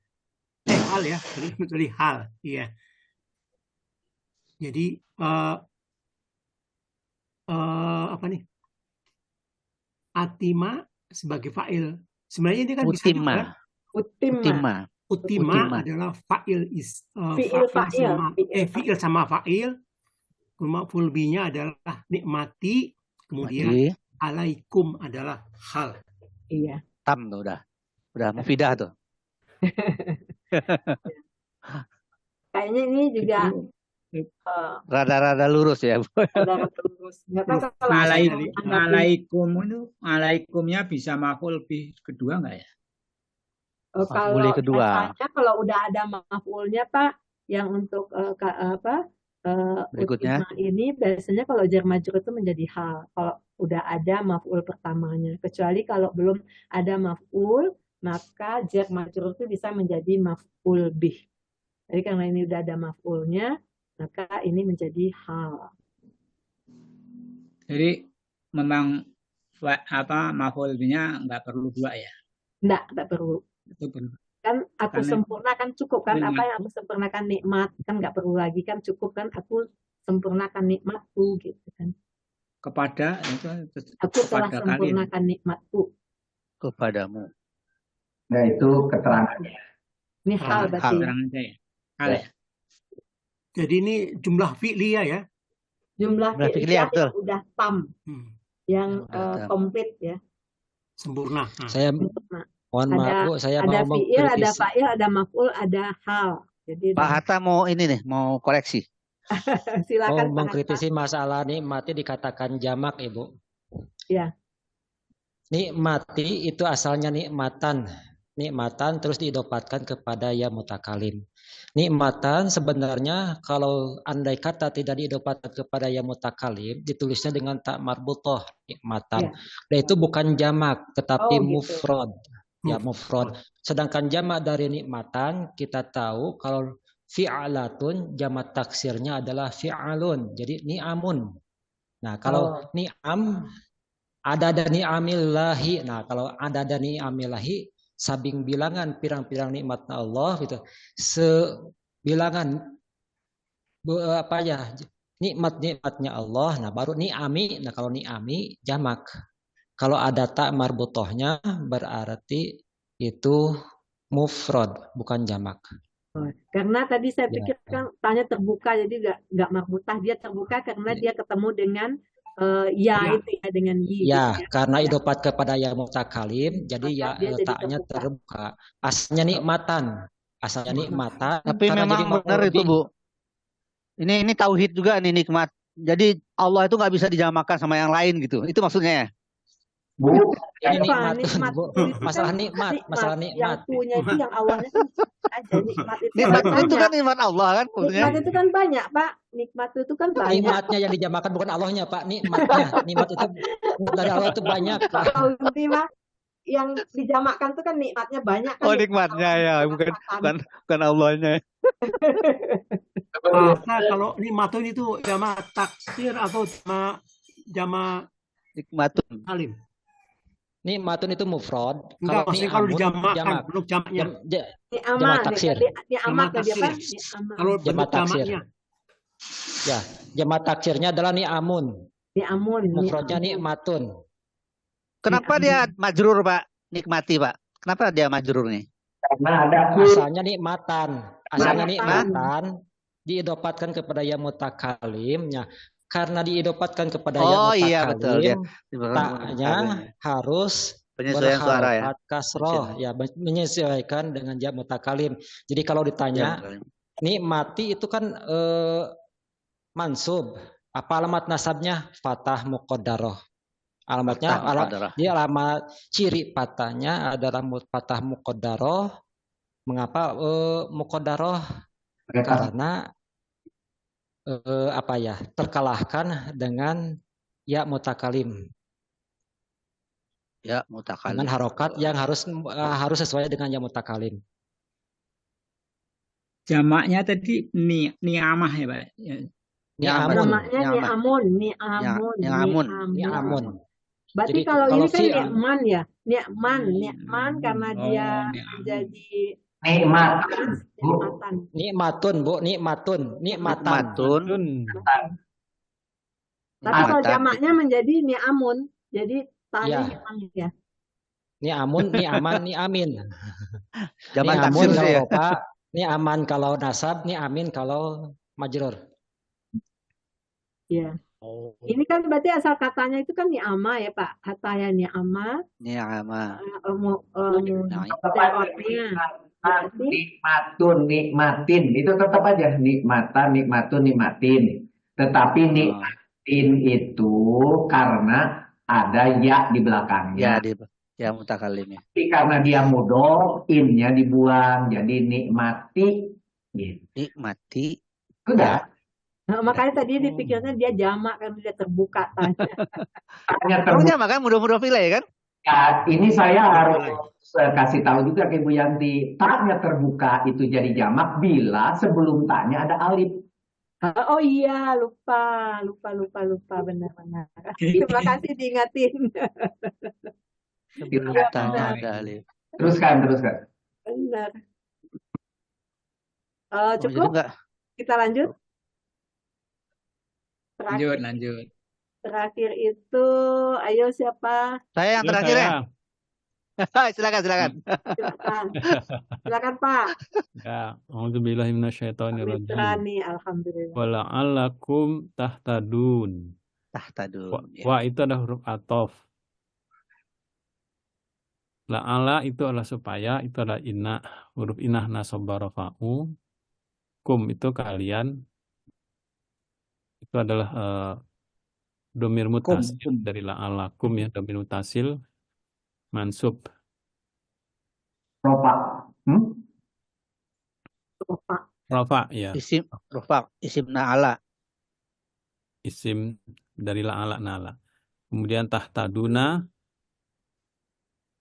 Hal ya, dari hal, iya. Jadi apa nih? Atima sebagai fa'il. Sebenarnya ini kan bisa juga. Utimma. Utima Utima. adalah fa'il Fi'il fi'il sama fa'il. Maf'ul bihi-nya adalah nikmati, kemudian Mati. alaikum adalah hal. Iya. Tam tuh udah mufidah tuh. Kayaknya ini juga Rada-rada lurus ya, Bu. ada terus. Nggak tahu kalau ada yang menanggapi. Alaikumnya bisa maf'ul bih kedua nggak ya? Kalau Maf'ul kedua. biasanya kalau udah ada maf'ulnya Pak, yang untuk Berikutnya. utima ini biasanya kalau jar majrur itu menjadi hal. Kalau udah ada maf'ul pertamanya. Kecuali kalau belum ada maf'ul, maka jar majrur itu bisa menjadi maf'ul bih. Jadi karena ini udah ada maf'ulnya, maka ini menjadi hal. Jadi memang maf'ul bihnya nggak perlu dua ya? Nggak perlu. Itu perlu. Kan aku Karena- sempurna kan cukup kan, Nikmat. apa yang aku sempurnakan nikmat kan nggak perlu lagi kan, cukup kan aku sempurnakan nikmatku gitu kan. Kepada itu Aku telah kepada kalian. sempurnakan nikmatku. Kepadamu. Nah, itu keterangannya. Ini hal berarti. Terang aja ya. Hal ya. Jadi ini jumlah fi'liyah ya. Jumlah Jumlah fi'liyah fi'liyah, betul. yang udah tam, yang Udah tam. komplit ya. Sempurna. Saya Sempurna. mohon maaf Bu, saya Ada mau fi'il, ada mengkritisi. fa'il, ada maf'ul, ada hal. Jadi Pak Hatta mau koreksi. silakan Mau Pak mengkritisi masalah nikmati dikatakan jamak, Ibu. Ya. Nikmati itu asalnya nikmatan. Nikmatan terus diidopatkan kepada ya mutakalim. Nikmatan sebenarnya kalau andai kata tidak diidopatkan kepada ya mutakalim, ditulisnya dengan tak marbutoh, nikmatan. Ya. Dan itu bukan jamak, tetapi Oh, gitu. mufrad. Ya mufrad. Sedangkan jamak dari nikmatan kita tahu kalau fi'alatun jamak taksirnya adalah fi'alun. Jadi ni'amun. Nah, kalau ni'am ada ni'amillahi. Nah, kalau ada ni'amillahi sabing bilangan pirang-pirang nikmat Allah gitu. Sebilangan nikmatnya Allah. Nah, baru ni'ami. Nah, kalau ni'ami jamak. Kalau ada tak marbutohnya berarti itu mufrad, bukan jamak. Karena tadi saya Ya. pikir kan tanya terbuka, jadi nggak marbutah, dia terbuka karena dia ketemu dengan Ya. itu ya, dengan Ya, gitu ya. karena idopat kepada ya mutakalim, jadi Maka ya dia jadi letaknya terbuka. terbuka. Asalnya nikmatan. Tapi karena memang jadi benar itu, Bu. Ini tauhid juga nih, nikmat. Jadi Allah itu nggak bisa dijamakan sama yang lain gitu. Itu maksudnya ya? Bu, Ini Apa? nikmat, Bu. Itu kan Masalah nikmat. Yang punya itu yang awalnya kan ada nikmat itu Nikmat kan itu kan banyak. nikmat Allah kan maksudnya. Nikmat itu kan banyak, Pak. Nikmat itu kan banyak. Nikmatnya yang dijamakan bukan Allahnya, Pak. Nikmatnya. Nikmat itu dari Allah itu banyak, Pak. Kalau nanti Pak, yang dijamakkan itu kan nikmatnya banyak kan. Oh, nikmatnya ya, bukan Allahnya. Kalau nikmatun itu jama taksir atau jama Nikmatun. alim. Nikmatun itu mufrad. Enggak, maksudnya kalau ni'amun, dijamakkan, jamak. belum jamaknya. Ni'amah, taksir. ni'amah tadi apa? taksir. Ni'amah. Kalau Jamak bentuk taksir. jamaknya. Ya, jamak taksirnya adalah ni'amun. Ni'amun. Mufradnya nikmatun. Kenapa dia majrur, Pak? Nikmati, Pak. Kenapa dia majrur nih? karena ada Asalnya nikmatan. Asalnya Nikmatan. nikmatan diidopatkan kepada ya mutakalimnya. Karena diidopatkan kepada ya Oh iya betul dia. mutakalim, taknya harus Penyesuaian suara ya. berharakat kasroh, ya menyesuaikan dengan ya mutakalim. Jadi kalau ditanya nikmati itu kan mansub. Apa alamat nasabnya? Fathah muqaddarah. Alamatnya dia alamat ciri patahnya adalah fathah muqaddarah. Mengapa muqaddarah? Karena terkalahkan dengan ya mutakalim. Ya mutakalim. Dengan harokat yang harus sesuai dengan ya mutakalim. Jamaknya tadi ni'amah ya, Pak. Jamaknya ni'amun. Berarti kalau ini kan ni'man ya. Ni'man karena dia jadi nikmatun, Bu, nikmatan. Tapi kalau jamaknya menjadi ni'amun, jadi tanya ya. ni'am ya. Ni amun, ni aman, ni amin. Ni Zaman amun taksir kalau sih ya. rofa, ni aman kalau nasab, ni amin kalau majrur. Ya. Oh. Ini kan berarti asal katanya itu kan ni'ama ya Pak. Katanya ni'ama, Ni'ama. terotnya. Berarti Nikmatun, nikmatin. Itu tetap aja. Nikmatan, nikmatun, nikmatin. Tetapi Oh. nikmatin itu karena ada ya di belakangnya. Ya mutakalim ya. Tapi karena dia mudhof, in-nya dibuang. Jadi nikmati. Gitu. Nikmati. Sudah. Nah, makanya tadi dipikirnya dia jamak kan dia terbuka tanya. Kamu jamak kan mudah-mudah pilih ya kan? Ya, ini saya harus kasih tahu juga ke Bu Yanti. Taknya terbuka itu jadi jamak bila sebelum taknya ada alif. Oh iya, lupa benar-benar. Terima kasih diingatin. Sebelum tanya ada alif. Teruskan. Benar. Jadi Cukup? enggak. Kita lanjut. Lanjut. Terakhir itu, ayo siapa? Saya yang terakhir ya. Silakan. Silakan Pak. Ya, auzubillahi minasyaitonirrajim. Fitrani, alhamdulillah. Wala'allakum tahtadun. Ya. Wa itu ada huruf athof. La'ala itu adalah supaya, itu adalah inna, huruf inah nasabah rafa'u. Kum itu kalian. Itu adalah domir mutasil dari la'alakum ya, domir mutasil mansub. Rofa ya. Isim rofa, isim na'ala. Isim dari la'ala na'ala. Kemudian tahtaduna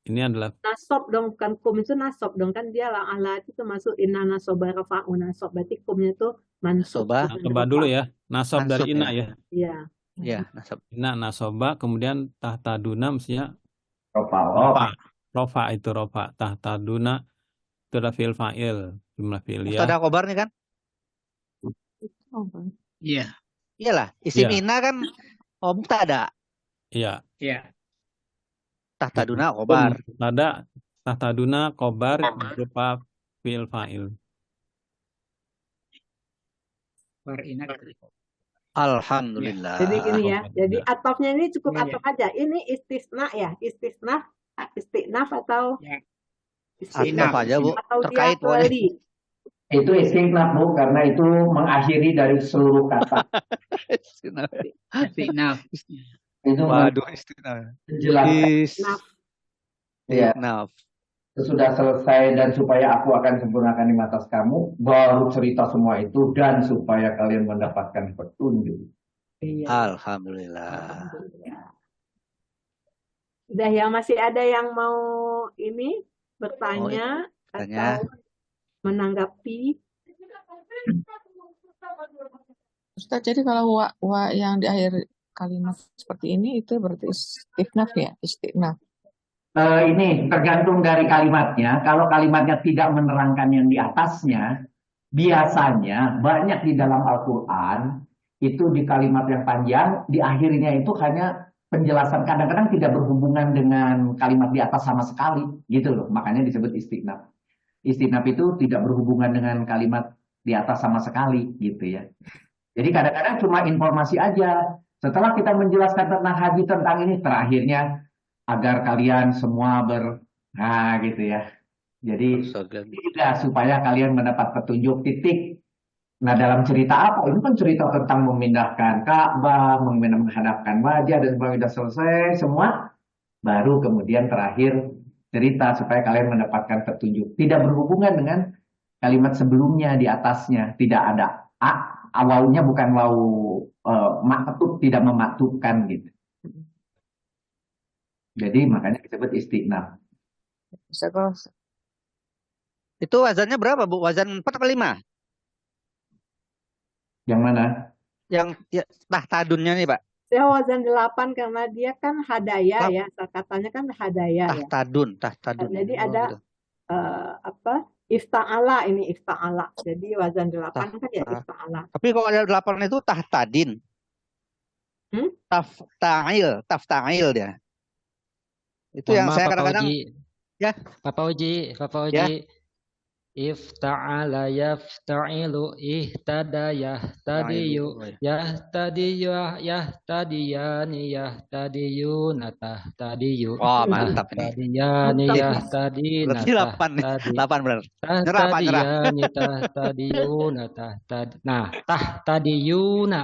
ini adalah Nasob dong, kan kum itu nasob dong, kan dia la'ala itu termasuk inna nasobah rafa'u nasob, berarti kumnya itu mansub. Nasobah dulu ya. Nasob dari inna ya. Iya. Nasab. Inna nasobah, kemudian tahtaduna mestinya rofa itu rofa. Tahtaduna itu adalah fi'il fa'il, jumlah fi'liyah. Ada khobar nih kan? Iya. Iyalah, isim Iya. inna kan mubtada. Iya. Tahtaduna khobar. Tahtaduna khobar berupa fi'il fa'il. Alhamdulillah. Jadi gini ya, jadi atofnya ini cukup atof aja. Ini istisna ya, istinaf atau Ataf aja Bu, atau terkait dia kembali. Itu istinaf Bu, karena itu mengakhiri dari seluruh kata. Istinaf. Itu Waduh, istinaf. menjelaskan. Ya. Sudah selesai dan supaya aku akan sempurnakan di atas kamu, baru cerita semua itu dan supaya kalian mendapatkan petunjuk. Alhamdulillah. Udah ya, masih ada yang mau ini bertanya atau menanggapi? Ustaz, jadi kalau wa yang di akhir kalimat seperti ini itu berarti istinaf ya, istinaf. Ini tergantung dari kalimatnya. Kalau kalimatnya tidak menerangkan yang di atasnya, biasanya banyak di dalam Al-Quran itu di kalimat yang panjang, di akhirnya itu hanya penjelasan, kadang-kadang tidak berhubungan dengan kalimat di atas sama sekali, gitu loh. Makanya disebut istinaf. Istinaf itu tidak berhubungan dengan kalimat di atas sama sekali, gitu ya. Jadi kadang-kadang cuma informasi aja. Setelah kita menjelaskan tentang haji, tentang ini, terakhirnya agar kalian semua gitu ya. Jadi juga supaya kalian mendapat petunjuk titik. Nah, dalam cerita apa? Ini kan cerita tentang memindahkan Ka'bah, menghadapkan wajah dan sebagainya. Sudah selesai semua, baru kemudian terakhir cerita supaya kalian mendapatkan petunjuk. Tidak berhubungan dengan kalimat sebelumnya di atasnya. Tidak ada wawunya bukan wawu maktub, tidak memaktubkan gitu. Jadi makanya disebut istinaf. Itu wazannya berapa Bu? Wazan 4 atau 5? Yang mana? Yang tahtadunnya nih Pak. Saya wazan 8 karena dia kan hadaya ya. Katanya kan hadaya tahtadun. Jadi ada ifta'ala ini ifta'ala. Jadi wazan 8 kan ya ifta'ala. Tapi kalau ada 8 itu tahtadin. Tafta'il dia. Itu Mohon yang maaf saya Papa kadang-kadang Uji. ya Papa Uji, Papa ya. Uji. Ifta'ala yafta'ilu ihtada yahtadiyu yahtadiyu yahtadiyani yahtadiyuna tahtadiyu Wah, mantap ini. tahtadiyani Mantap. yahtadina Berarti 8 nih. tahtadi 8 benar. Nyerah Pak, nyerah. tahtadiyani tahtadiyuna tahtadi. Nah, tahtadiyuna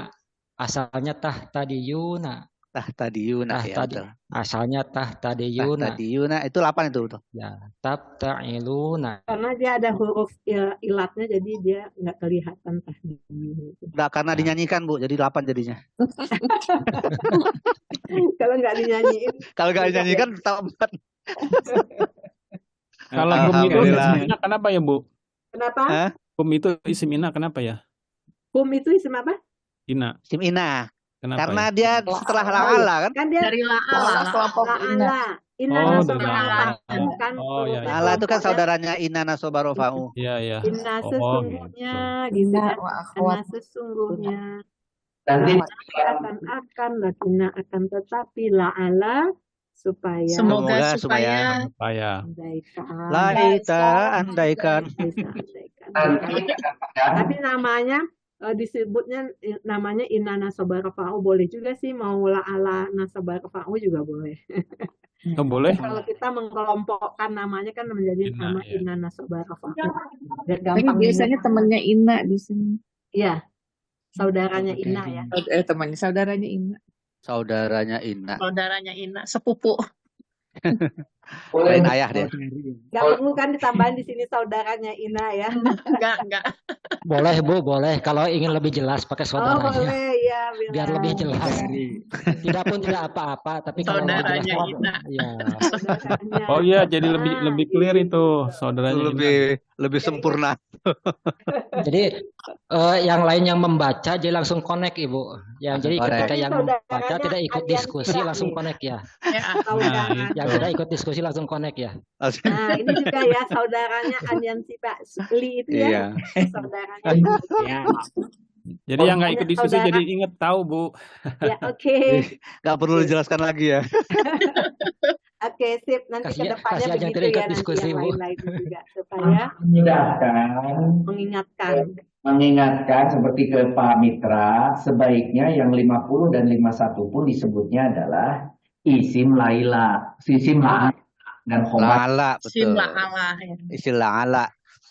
asalnya tahtadiyuna. Tahtadiyuna ya Tahtadi betul. asalnya tahtadiyuna. Tahtadiyuna itu 8 itu betul. Ya, tabta'iluna. Karena dia ada huruf ilatnya, jadi dia nggak kelihatan tahdiyun. Enggak karena dinyanyikan Bu, jadi 8 jadinya. Kalau nggak dinyanyiin, Kalau nggak dinyanyikan tambah 4. Kalau kum itu Alhamdulillah. isim ina kenapa ya, Bu? kenapa? Hah? Kum itu isim ina kenapa ya? Kum itu isim apa? Ina. Isim ina. Kenapa Karena ya? dia setelah la'ala kan? Kan dia Dari la'ala. La'ala kelompok ina. la'ala. Inna Oh, dari nasobarofa'u la'ala. kan Oh, ya, ya. hurufnya La'ala itu kan kelompoknya. saudaranya inna nasobarofa'u. Iya, iya. Inna Oh, sesungguhnya gitu. gitu Inna kan. wa Inna akhwat. sesungguhnya. Nanti Akan lakinna akan tetapi la'ala supaya Semoga Semoga supaya Supaya. andaikan Laita andaikan. nanti tapi namanya disebutnya namanya inna nasabarafa'u boleh juga sih, mau la'ala nasabarafa'u juga boleh. Oh, boleh? Kalau kita mengkelompokkan namanya kan menjadi Inna, nama ya. inna nasabarafa'u. Biar Tapi gampang biasanya ingat. temannya Ina di sini. Iya, saudaranya Inna ya. Temannya saudaranya Ina. Saudaranya inna. saudaranya Ina, sepupu. boleh Lain ayah dia. Gak perlu kan ditambahin di sini saudaranya Ina ya. Enggak. Boleh Bu, boleh. Kalau ingin lebih jelas pakai Oh saudaranya. boleh ya, Biar lebih jelas. Tidak pun tidak apa-apa, tapi kalau lebih jelas Saudaranya Ina. ya. saudaranya. Oh iya, jadi lebih Ah, clear itu Itu saudaranya Ina. lebih sempurna. Jadi yang lain yang membaca jadi langsung connect Ibu. Jadi Connect. ketika Ini yang baca saudaranya tidak ikut Alian diskusi Sira langsung nih. connect ya. Ya, Nah, Saudara. Yang itu. tidak ikut diskusi langsung connect ya. Nah, ini juga ya saudaranya Aliansi Pak Li itu ya. Iya. Saudaranya. Ya. Jadi yang nggak ikut diskusi Saudara. jadi inget tahu, Bu. Ya, oke. Nggak perlu dijelaskan lagi ya. Oke, sip. Nanti ke Kasih depannya yang begitu tidak ikut ya, nanti diskusi, yang Bu. lain-lain juga supaya memudahkan mengingatkan. seperti ke Pak Mitra, sebaiknya yang 50 dan 51 pun disebutnya adalah isim laila, isim la'ala dan khobar. La'ala Sim betul. la'ala. Ya. Isim la'ala.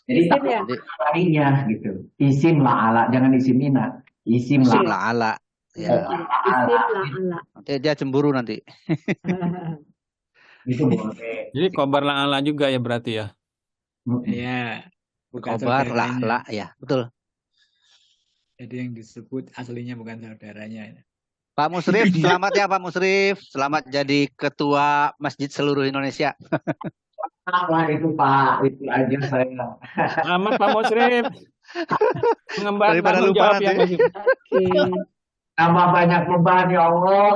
Jadi Isim tak ya? lainnya gitu. Isim la'ala, jangan isim ina. Isim Isim la'ala. la'ala. Ya. Isim la'ala. Nanti dia cemburu nanti. Itu boleh. Jadi khobar la'ala juga ya berarti ya. Ya, bukan Khobar saudaranya. la'ala ya, betul. Jadi yang disebut aslinya bukan saudaranya. Pak Musrif, selamat ya Pak Musrif. Selamat jadi ketua masjid seluruh Indonesia. Wah itu Pak, itu aja saya. Selamat Pak Musrif. Mengemban Daripada tanggung lupa jawab ya, nanti. Musrif. Oke. Tambah banyak beban ya Allah.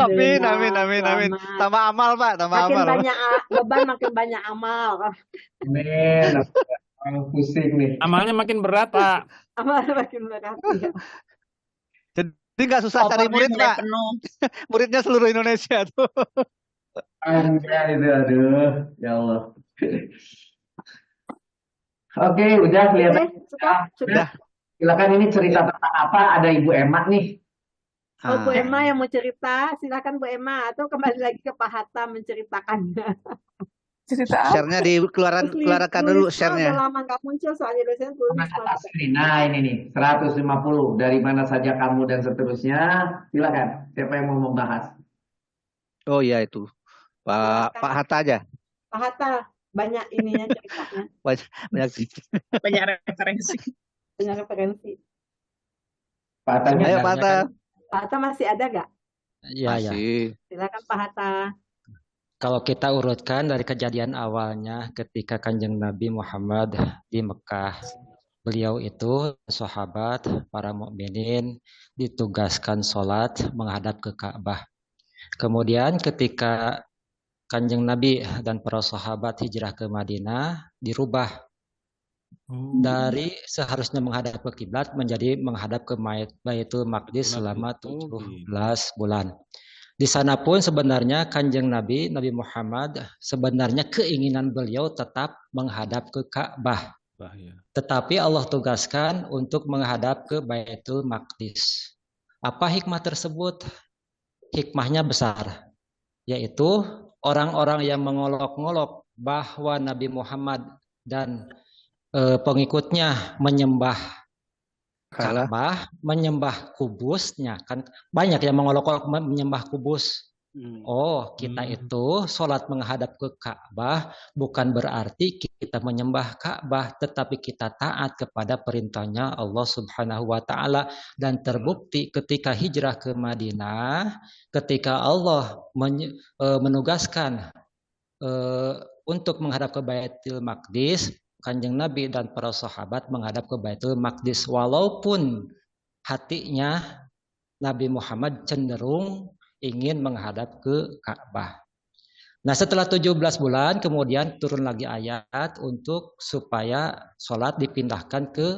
Amin, Alhamdulillah, amin, amin, amin. selamat. Tambah amal Pak, tambah Makin amal. banyak beban, makin banyak amal. Amin. Pusing nih. Amalnya makin berat, Pak. Amal makin berat. Ya. Jadi nggak susah cari Kopernya murid mulai Pak. penuh. Muridnya seluruh Indonesia tuh. Anjay itu, aduh, ya Allah. Oke, udah Oke, kelihatan. cukup, cukup. Udah. Silakan ini cerita tentang apa? Ada Ibu Emak nih. Oh, Bu Ah, Emma yang mau cerita, silakan Bu Emma, atau kembali lagi ke Pak Hatta menceritakannya. Cerita apa? share-nya dikeluarkan dulu Udah share-nya. lama nggak muncul, soalnya dosen tulis Atas ini. Nah, ini nih, 150. Dari mana saja kamu dan seterusnya. Silakan. Siapa yang mau membahas? Oh iya itu. Pak Hatta aja. Pak Hatta banyak ininya ceritanya, Banyak sih. Banyak referensi. banyak referensi. Pak Atanya. Ayo Pak Hatta. Pak Hatta masih ada nggak? Ya, ya. Masih. Silakan Pak Hatta. Kalau kita urutkan dari kejadian awalnya ketika Kanjeng Nabi Muhammad di Mekah, beliau itu sahabat para mukminin ditugaskan sholat menghadap ke Ka'bah. Kemudian ketika Kanjeng Nabi dan para sahabat hijrah ke Madinah, dirubah dari seharusnya menghadap ke kiblat menjadi menghadap ke Baitul Maqdis selama 17 bulan. Di sana pun sebenarnya Kanjeng Nabi Muhammad, sebenarnya keinginan beliau tetap menghadap ke Ka'bah. Ya. Tetapi Allah tugaskan untuk menghadap ke Baitul Maqdis. Apa hikmah tersebut? Hikmahnya besar, yaitu orang-orang yang mengolok-ngolok bahwa Nabi Muhammad dan pengikutnya menyembah Ka'bah, menyembah kubusnya, kan banyak yang mengolok-olok menyembah kubus. Oh, kita itu sholat menghadap ke Ka'bah bukan berarti kita menyembah Ka'bah, tetapi kita taat kepada perintahnya Allah Subhanahu wa Ta'ala. Dan terbukti ketika hijrah ke Madinah, ketika Allah menugaskan untuk menghadap ke Baitul Maqdis, Kanjeng Nabi dan para sahabat menghadap ke Baitul Maqdis, walaupun hatinya Nabi Muhammad cenderung ingin menghadap ke Ka'bah. Nah, setelah 17 bulan kemudian turun lagi ayat untuk supaya sholat dipindahkan ke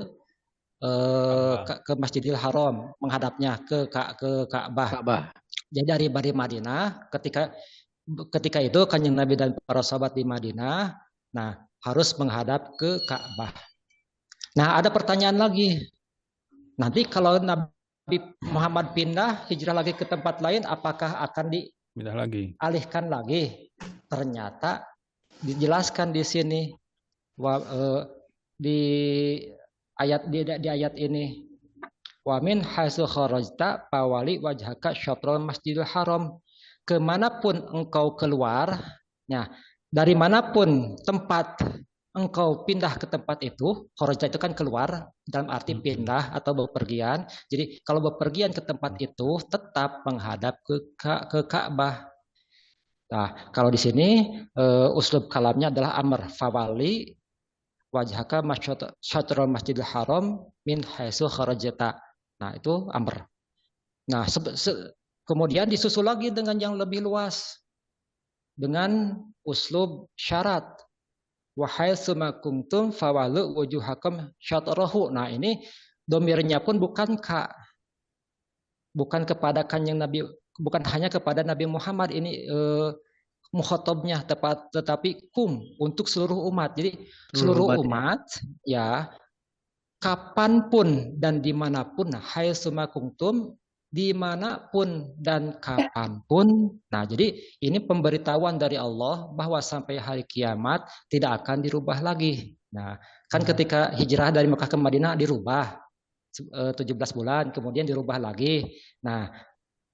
Masjidil Haram, menghadapnya ke Ka'bah. Jadi dari Madinah, ketika itu Kanjeng Nabi dan para sahabat di Madinah, nah harus menghadap ke Ka'bah. Nah, ada pertanyaan lagi. Nanti kalau Nabi Muhammad pindah, hijrah lagi ke tempat lain, apakah akan dialihkan lagi? Ternyata dijelaskan di sini di ayat ini, wa min haitsu kharajta fawali wajhaka syatrul Masjidil Haram. Kemanapun engkau keluar, nah dari manapun tempat engkau pindah ke tempat itu, kharaja itu kan keluar dalam arti pindah atau bepergian. Jadi kalau bepergian ke tempat itu tetap menghadap ke Ka'bah. Nah, kalau di sini uslub kalamnya adalah amr, fawali wajhaka syatrul Masjidil Haram min haitsu kharajta. Nah, itu amr. Nah, kemudian disusul lagi dengan yang lebih luas, dengan uslub syarat, wahai sumakuntum fawalu wujuhakum syatrahu. Nah, ini domirnya pun bukan kepada Kanjeng Nabi, bukan hanya kepada Nabi Muhammad, ini mukhatabnya tetapi untuk seluruh umat. Jadi seluruh umat ya, kapanpun dan dimanapun, hai sumakuntum, dimanapun dan kapanpun. Nah, jadi ini pemberitahuan dari Allah bahwa sampai hari kiamat tidak akan dirubah lagi. Nah, kan ketika hijrah dari Mekah ke Madinah dirubah 17 bulan, kemudian dirubah lagi. Nah,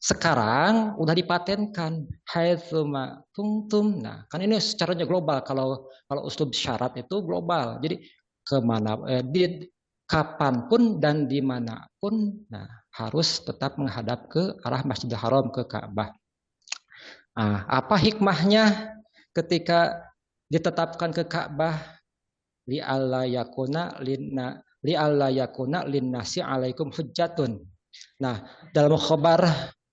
sekarang udah dipatenkan haitsuma kuntum. Nah, kan ini secaranya global. Kalau uslub syarat itu global. Jadi kemana kapanpun dan dimanapun, nah harus tetap menghadap ke arah Masjidil Haram, ke Ka'bah. Nah, apa hikmahnya ketika ditetapkan ke Ka'bah? Li alla yakuna linnasi alaikum hujjatun. Nah, dalam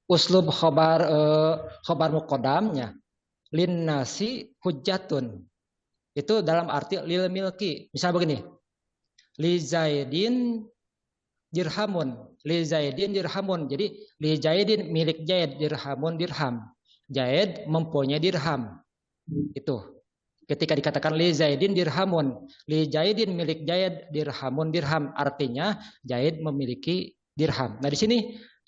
uslub khobar muqaddamnya linnasi hujjatun itu dalam arti lil milki. Misal begini, li Zaidin dirhamun, li Zaidin dirhamun. Jadi li Zaidin milik Zaid, dirhamun dirham. Zaid mempunyai dirham. Itu. Ketika dikatakan li Zaidin dirhamun, li Zaidin milik Zaid, dirhamun dirham, artinya Zaid memiliki dirham. Nah, di sini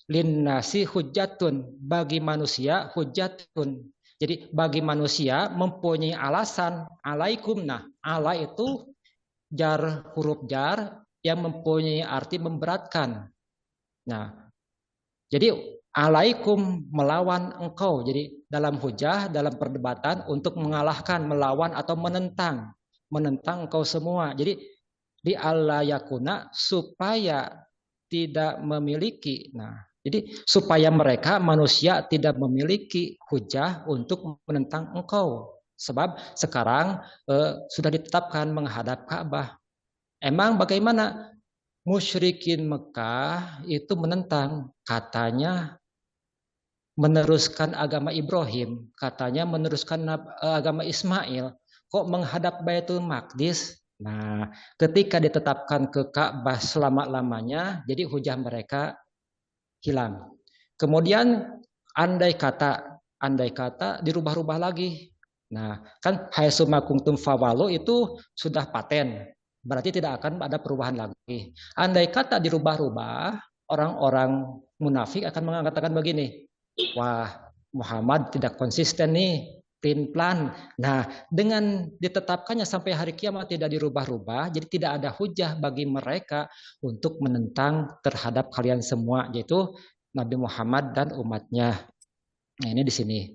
linnasi hujjatun, bagi manusia hujjatun. Jadi bagi manusia mempunyai alasan alaikum. Nah, ala itu huruf jar yang mempunyai arti memberatkan. Nah, jadi alaikum melawan engkau. Jadi dalam hujah, dalam perdebatan untuk mengalahkan, melawan atau menentang engkau semua. Jadi di alla yakuna supaya tidak memiliki. Nah, jadi supaya mereka manusia tidak memiliki hujah untuk menentang engkau. Sebab sekarang sudah ditetapkan menghadap Ka'bah. Emang bagaimana? Musyrikin Mekah itu menentang, katanya meneruskan agama Ibrahim, katanya meneruskan agama Ismail, kok menghadap Baitul Maqdis? Nah, ketika ditetapkan ke Ka'bah selama-lamanya, jadi hujah mereka hilang. Kemudian andai kata dirubah-rubah lagi. Nah, kan haitsuma kuntum fawallu itu sudah paten. Berarti tidak akan ada perubahan lagi. Andai kata dirubah-rubah, orang-orang munafik akan mengatakan begini, wah Muhammad tidak konsisten nih, plan. Nah, dengan ditetapkannya sampai hari kiamat tidak dirubah-rubah, jadi tidak ada hujah bagi mereka untuk menentang terhadap kalian semua, yaitu Nabi Muhammad dan umatnya. Nah, ini di sini.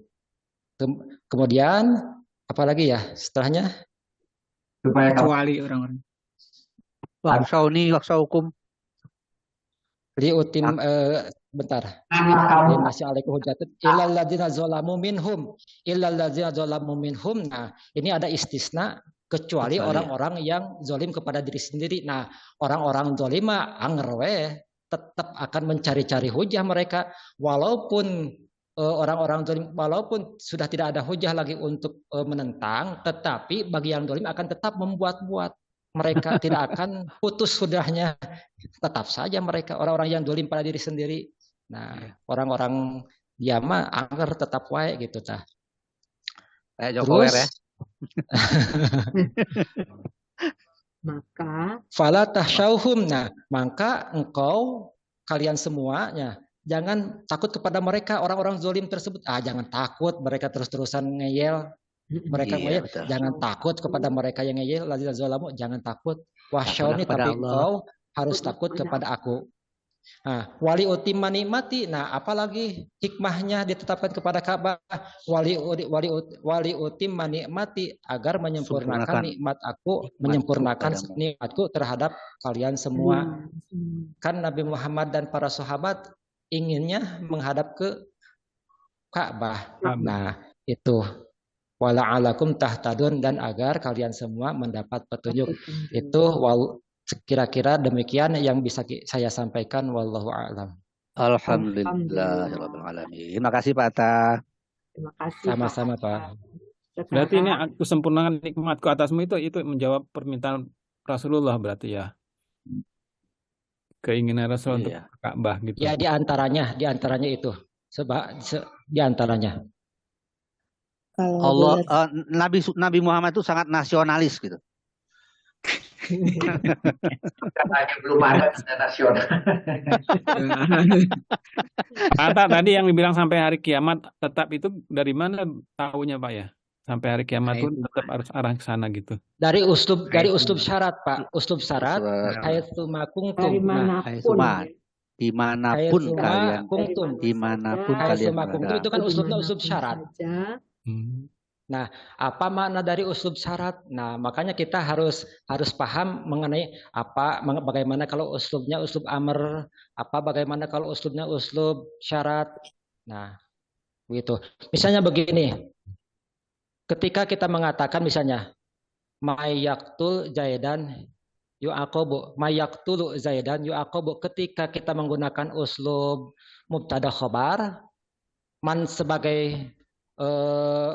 Kemudian apalagi ya setelahnya? Supaya Kecuali orang-orang. Waksaukum. Liutim bentar. Masih alaikum hujjatun illal ladzina zalamu minhum. Nah, ini ada istisna kecuali orang-orang yang zalim kepada diri sendiri. Nah, orang-orang zalim mah anggerwe tetap akan mencari-cari hujah mereka walaupun orang-orang zalim walaupun sudah tidak ada hujah lagi untuk menentang, tetapi bagi yang zalim akan tetap membuat-buat. Mereka tidak akan putus sudahnya. Tetap saja mereka orang-orang yang zalim pada diri sendiri. Nah, orang-orang dia mah angker tetap wae gitu tah. Jokowi ya. Maka fala tahsyauhum. Nah, maka engkau kalian semuanya jangan takut kepada mereka orang-orang zalim tersebut. Jangan takut mereka terus-terusan ngeyel. Mereka ngeyel, jangan takut kepada mereka yang ngeyel, ladzina zalamu, jangan takut. Wahsyauni, tapi engkau harus takut kepada aku. Nah, wali utimma nikmati. Nah, apalagi hikmahnya ditetapkan kepada Ka'bah wali utimma nikmati agar menyempurnakan nikmat aku, menyempurnakan nikmatku terhadap kalian semua. Kan Nabi Muhammad dan para sahabat inginnya menghadap ke Ka'bah. Nah, itu wala'alakum tahtadun, dan agar kalian semua mendapat petunjuk. Itu kira-kira demikian yang bisa saya sampaikan, wallahu a'lam. Alhamdulillahirabbil alamin. Terima kasih Pak Atta. terima kasih Sama-sama Pak. Berarti ini aku sempurnakan nikmatku atasmu itu menjawab permintaan Rasulullah berarti ya. Keinginan Rasul untuk Ka'bah gitu. Ya, di antaranya itu. Di antaranya. Allah Nabi Muhammad itu sangat nasionalis gitu. Katanya belum ada nasional. Kata tadi yang dibilang sampai hari kiamat tetap itu dari mana tahunya Pak ya? Sampai hari kiamat pun tetap harus arah ke sana gitu. Dari uslub syarat Pak. Uslub syarat haitsuma kuntum. Dimanapun kalian berada. Itu kan uslubnya uslub syarat. Nah, apa makna dari uslub syarat? Nah, makanya kita harus paham mengenai bagaimana kalau uslubnya uslub amr, bagaimana kalau uslubnya uslub syarat. Nah, begitu. Misalnya begini. Ketika kita mengatakan misalnya mayaktul Zaidan yu'aqabu, mayaktulu Zaidan yu'aqabu, ketika kita menggunakan uslub mubtada khobar, man sebagai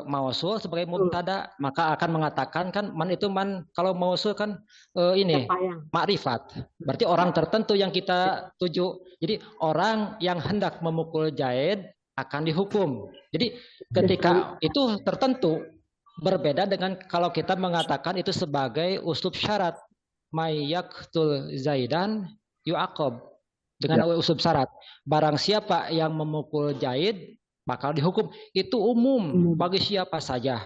mausul sebagai mubtada, maka akan mengatakan kan man itu kalau mausul kan ini makrifat. Berarti orang tertentu yang kita tuju. Jadi orang yang hendak memukul Zaid akan dihukum. Jadi ketika itu tertentu, berbeda dengan kalau kita mengatakan itu sebagai uslub syarat. Mayaktul Zaidan yu'aqab. Dengan uslub syarat. Barang siapa yang memukul Zaid bakal dihukum. Itu umum bagi siapa saja.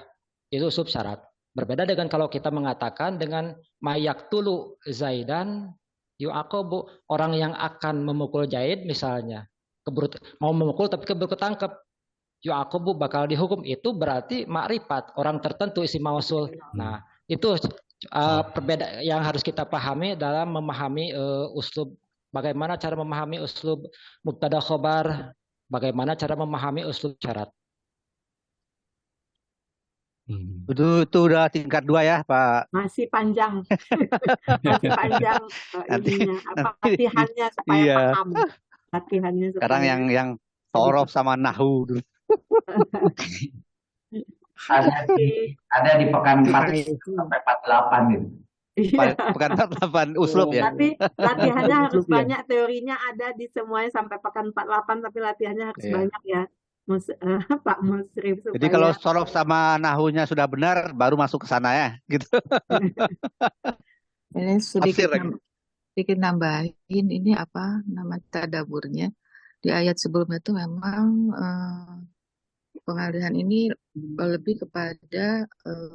Itu uslub syarat. Berbeda dengan kalau kita mengatakan dengan mayaktulu Zaidan yu'aqabu. Orang yang akan memukul Zaid misalnya. Mau memukul tapi keburu ketangkep. Yu'aqabu bakal dihukum, itu berarti makrifat orang tertentu isim mausul. Nah, itu perbedaan yang harus kita pahami dalam memahami uslub. Bagaimana cara memahami uslub mubtada khobar, bagaimana cara memahami uslub syarat. Itu udah tingkat 2 ya, Pak. Masih panjang. Masih panjang latihannya supaya paham. Latihannya supaya sekarang yang sorof sama nahu dulu. ada di pekan 4 sampai 48 gitu. Pekan 48 uslub ya. Tapi latihannya harus banyak, teorinya ada di semuanya sampai pekan 48, tapi latihannya harus banyak ya. Pak Musrif Jadi kalau supaya sorof sama nahunya sudah benar, baru masuk ke sana ya, gitu. Ini Tafsir lagi. sedikit nambahin ini apa nama tadaburnya di ayat sebelumnya itu memang pengalihan ini lebih kepada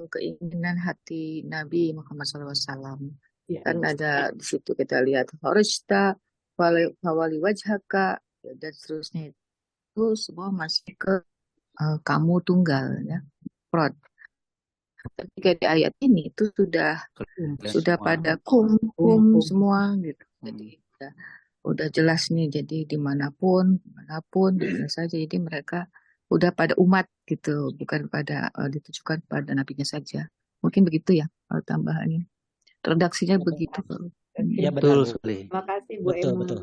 keinginan hati Nabi Muhammad SAW. ya, Kan ada di situ kita lihat Horista, Fawali Wajhaka, dan seterusnya itu semua masih ke kamu tunggal ya, prod. Ketika di ayat ini itu sudah Kalian sudah semua. pada kum semua gitu. Jadi udah jelas nih. Jadi dimanapun bisa saja. Jadi mereka udah pada umat gitu, bukan pada ditujukan pada nabinya saja. Mungkin begitu ya tambahannya. Redaksinya begitu. Ya benar, Betul Bu. sekali. Terima kasih Bu Betul, Emma. betul.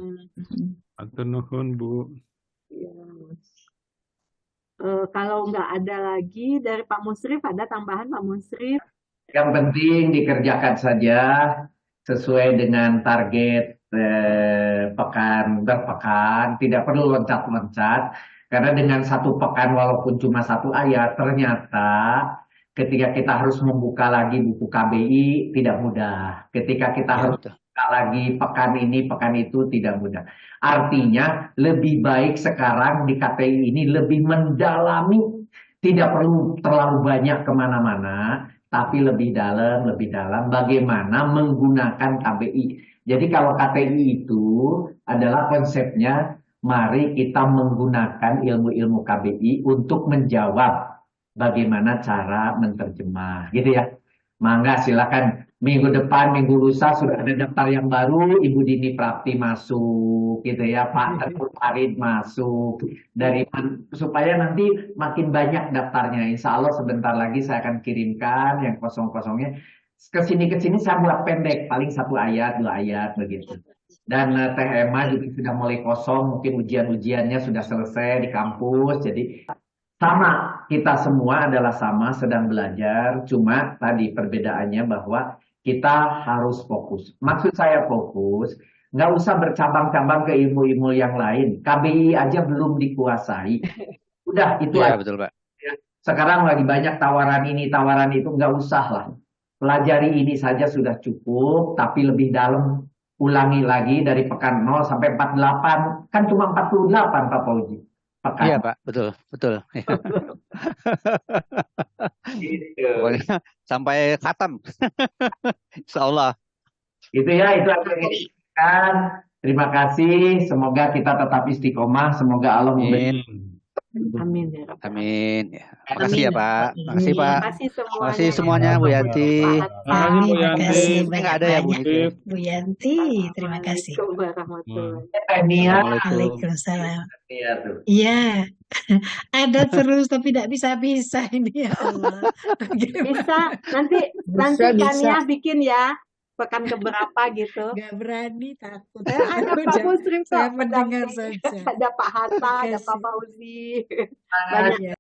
Atur nuhun, Bu. Ya. Kalau nggak ada lagi dari Pak Musrif, ada tambahan Pak Musrif? Yang penting dikerjakan saja sesuai dengan target pekan berpekan, tidak perlu loncat-loncat. Karena dengan satu pekan walaupun cuma satu ayat, ternyata ketika kita harus membuka lagi buku KBI tidak mudah. Ketika kita Ya, harus betul. buka lagi pekan ini, pekan itu tidak mudah. Artinya lebih baik sekarang di KTI ini lebih mendalami, tidak perlu terlalu banyak kemana-mana, tapi lebih dalam bagaimana menggunakan KBI. Jadi kalau KTI itu adalah konsepnya, mari kita menggunakan ilmu-ilmu KBI untuk menjawab bagaimana cara menterjemah, gitu ya. Mangga silakan minggu depan, minggu lusa sudah ada daftar yang baru, Ibu Dini Prapti masuk, gitu ya, Pak Teguh Farid masuk, supaya nanti makin banyak daftarnya. Insya Allah sebentar lagi saya akan kirimkan yang kosong-kosongnya. Kesini saya buat pendek, paling 1 ayat, 2 ayat begitu. Dan Teh Emma juga sudah mulai kosong, mungkin ujian-ujiannya sudah selesai di kampus, jadi sama, kita semua adalah sama sedang belajar, cuma tadi perbedaannya bahwa kita harus fokus. Maksud saya fokus, nggak usah bercabang-cabang ke ilmu-ilmu yang lain. KBI aja belum dikuasai. Udah, itu Iya, aja. betul, Pak. Sekarang lagi banyak tawaran ini, tawaran itu, nggak usah lah. Pelajari ini saja sudah cukup, tapi lebih dalam. Ulangi lagi dari pekan 0 sampai 48. Kan cuma 48, Pak Fauzi. Pekan. Iya, Pak. Betul, betul. Gitu. Pokoknya sampai khatam. Insya Allah. Itu ya, itu aja yang ingin disampaikan. Terima kasih. Semoga kita tetap istiqomah. Semoga Allah memberi. Amin ya Rabbal Amin. Ya. Makasih ya, Pak. Makasih, Terima Pak. kasih semuanya. Makasih semuanya, Bu Yanti. Amin, terima kasih Nggak ada ya, Bu banyak-banyak Niti? Bu Yanti. Terima kasih. Assalamualaikum warahmatullahi Assalamualaikum. Waalaikumsalam. Iya tuh. Iya, ada terus tapi tidak bisa-bisa ini ya Allah. Bisa, nanti Tania bikin ya. Pekan keberapa gitu. Gak berani, takut. Ada Pak Musrif, Saya Pak mendengar pendamping. saja. Ada Pak Hatta, ada Pak Fauzi. Banyak.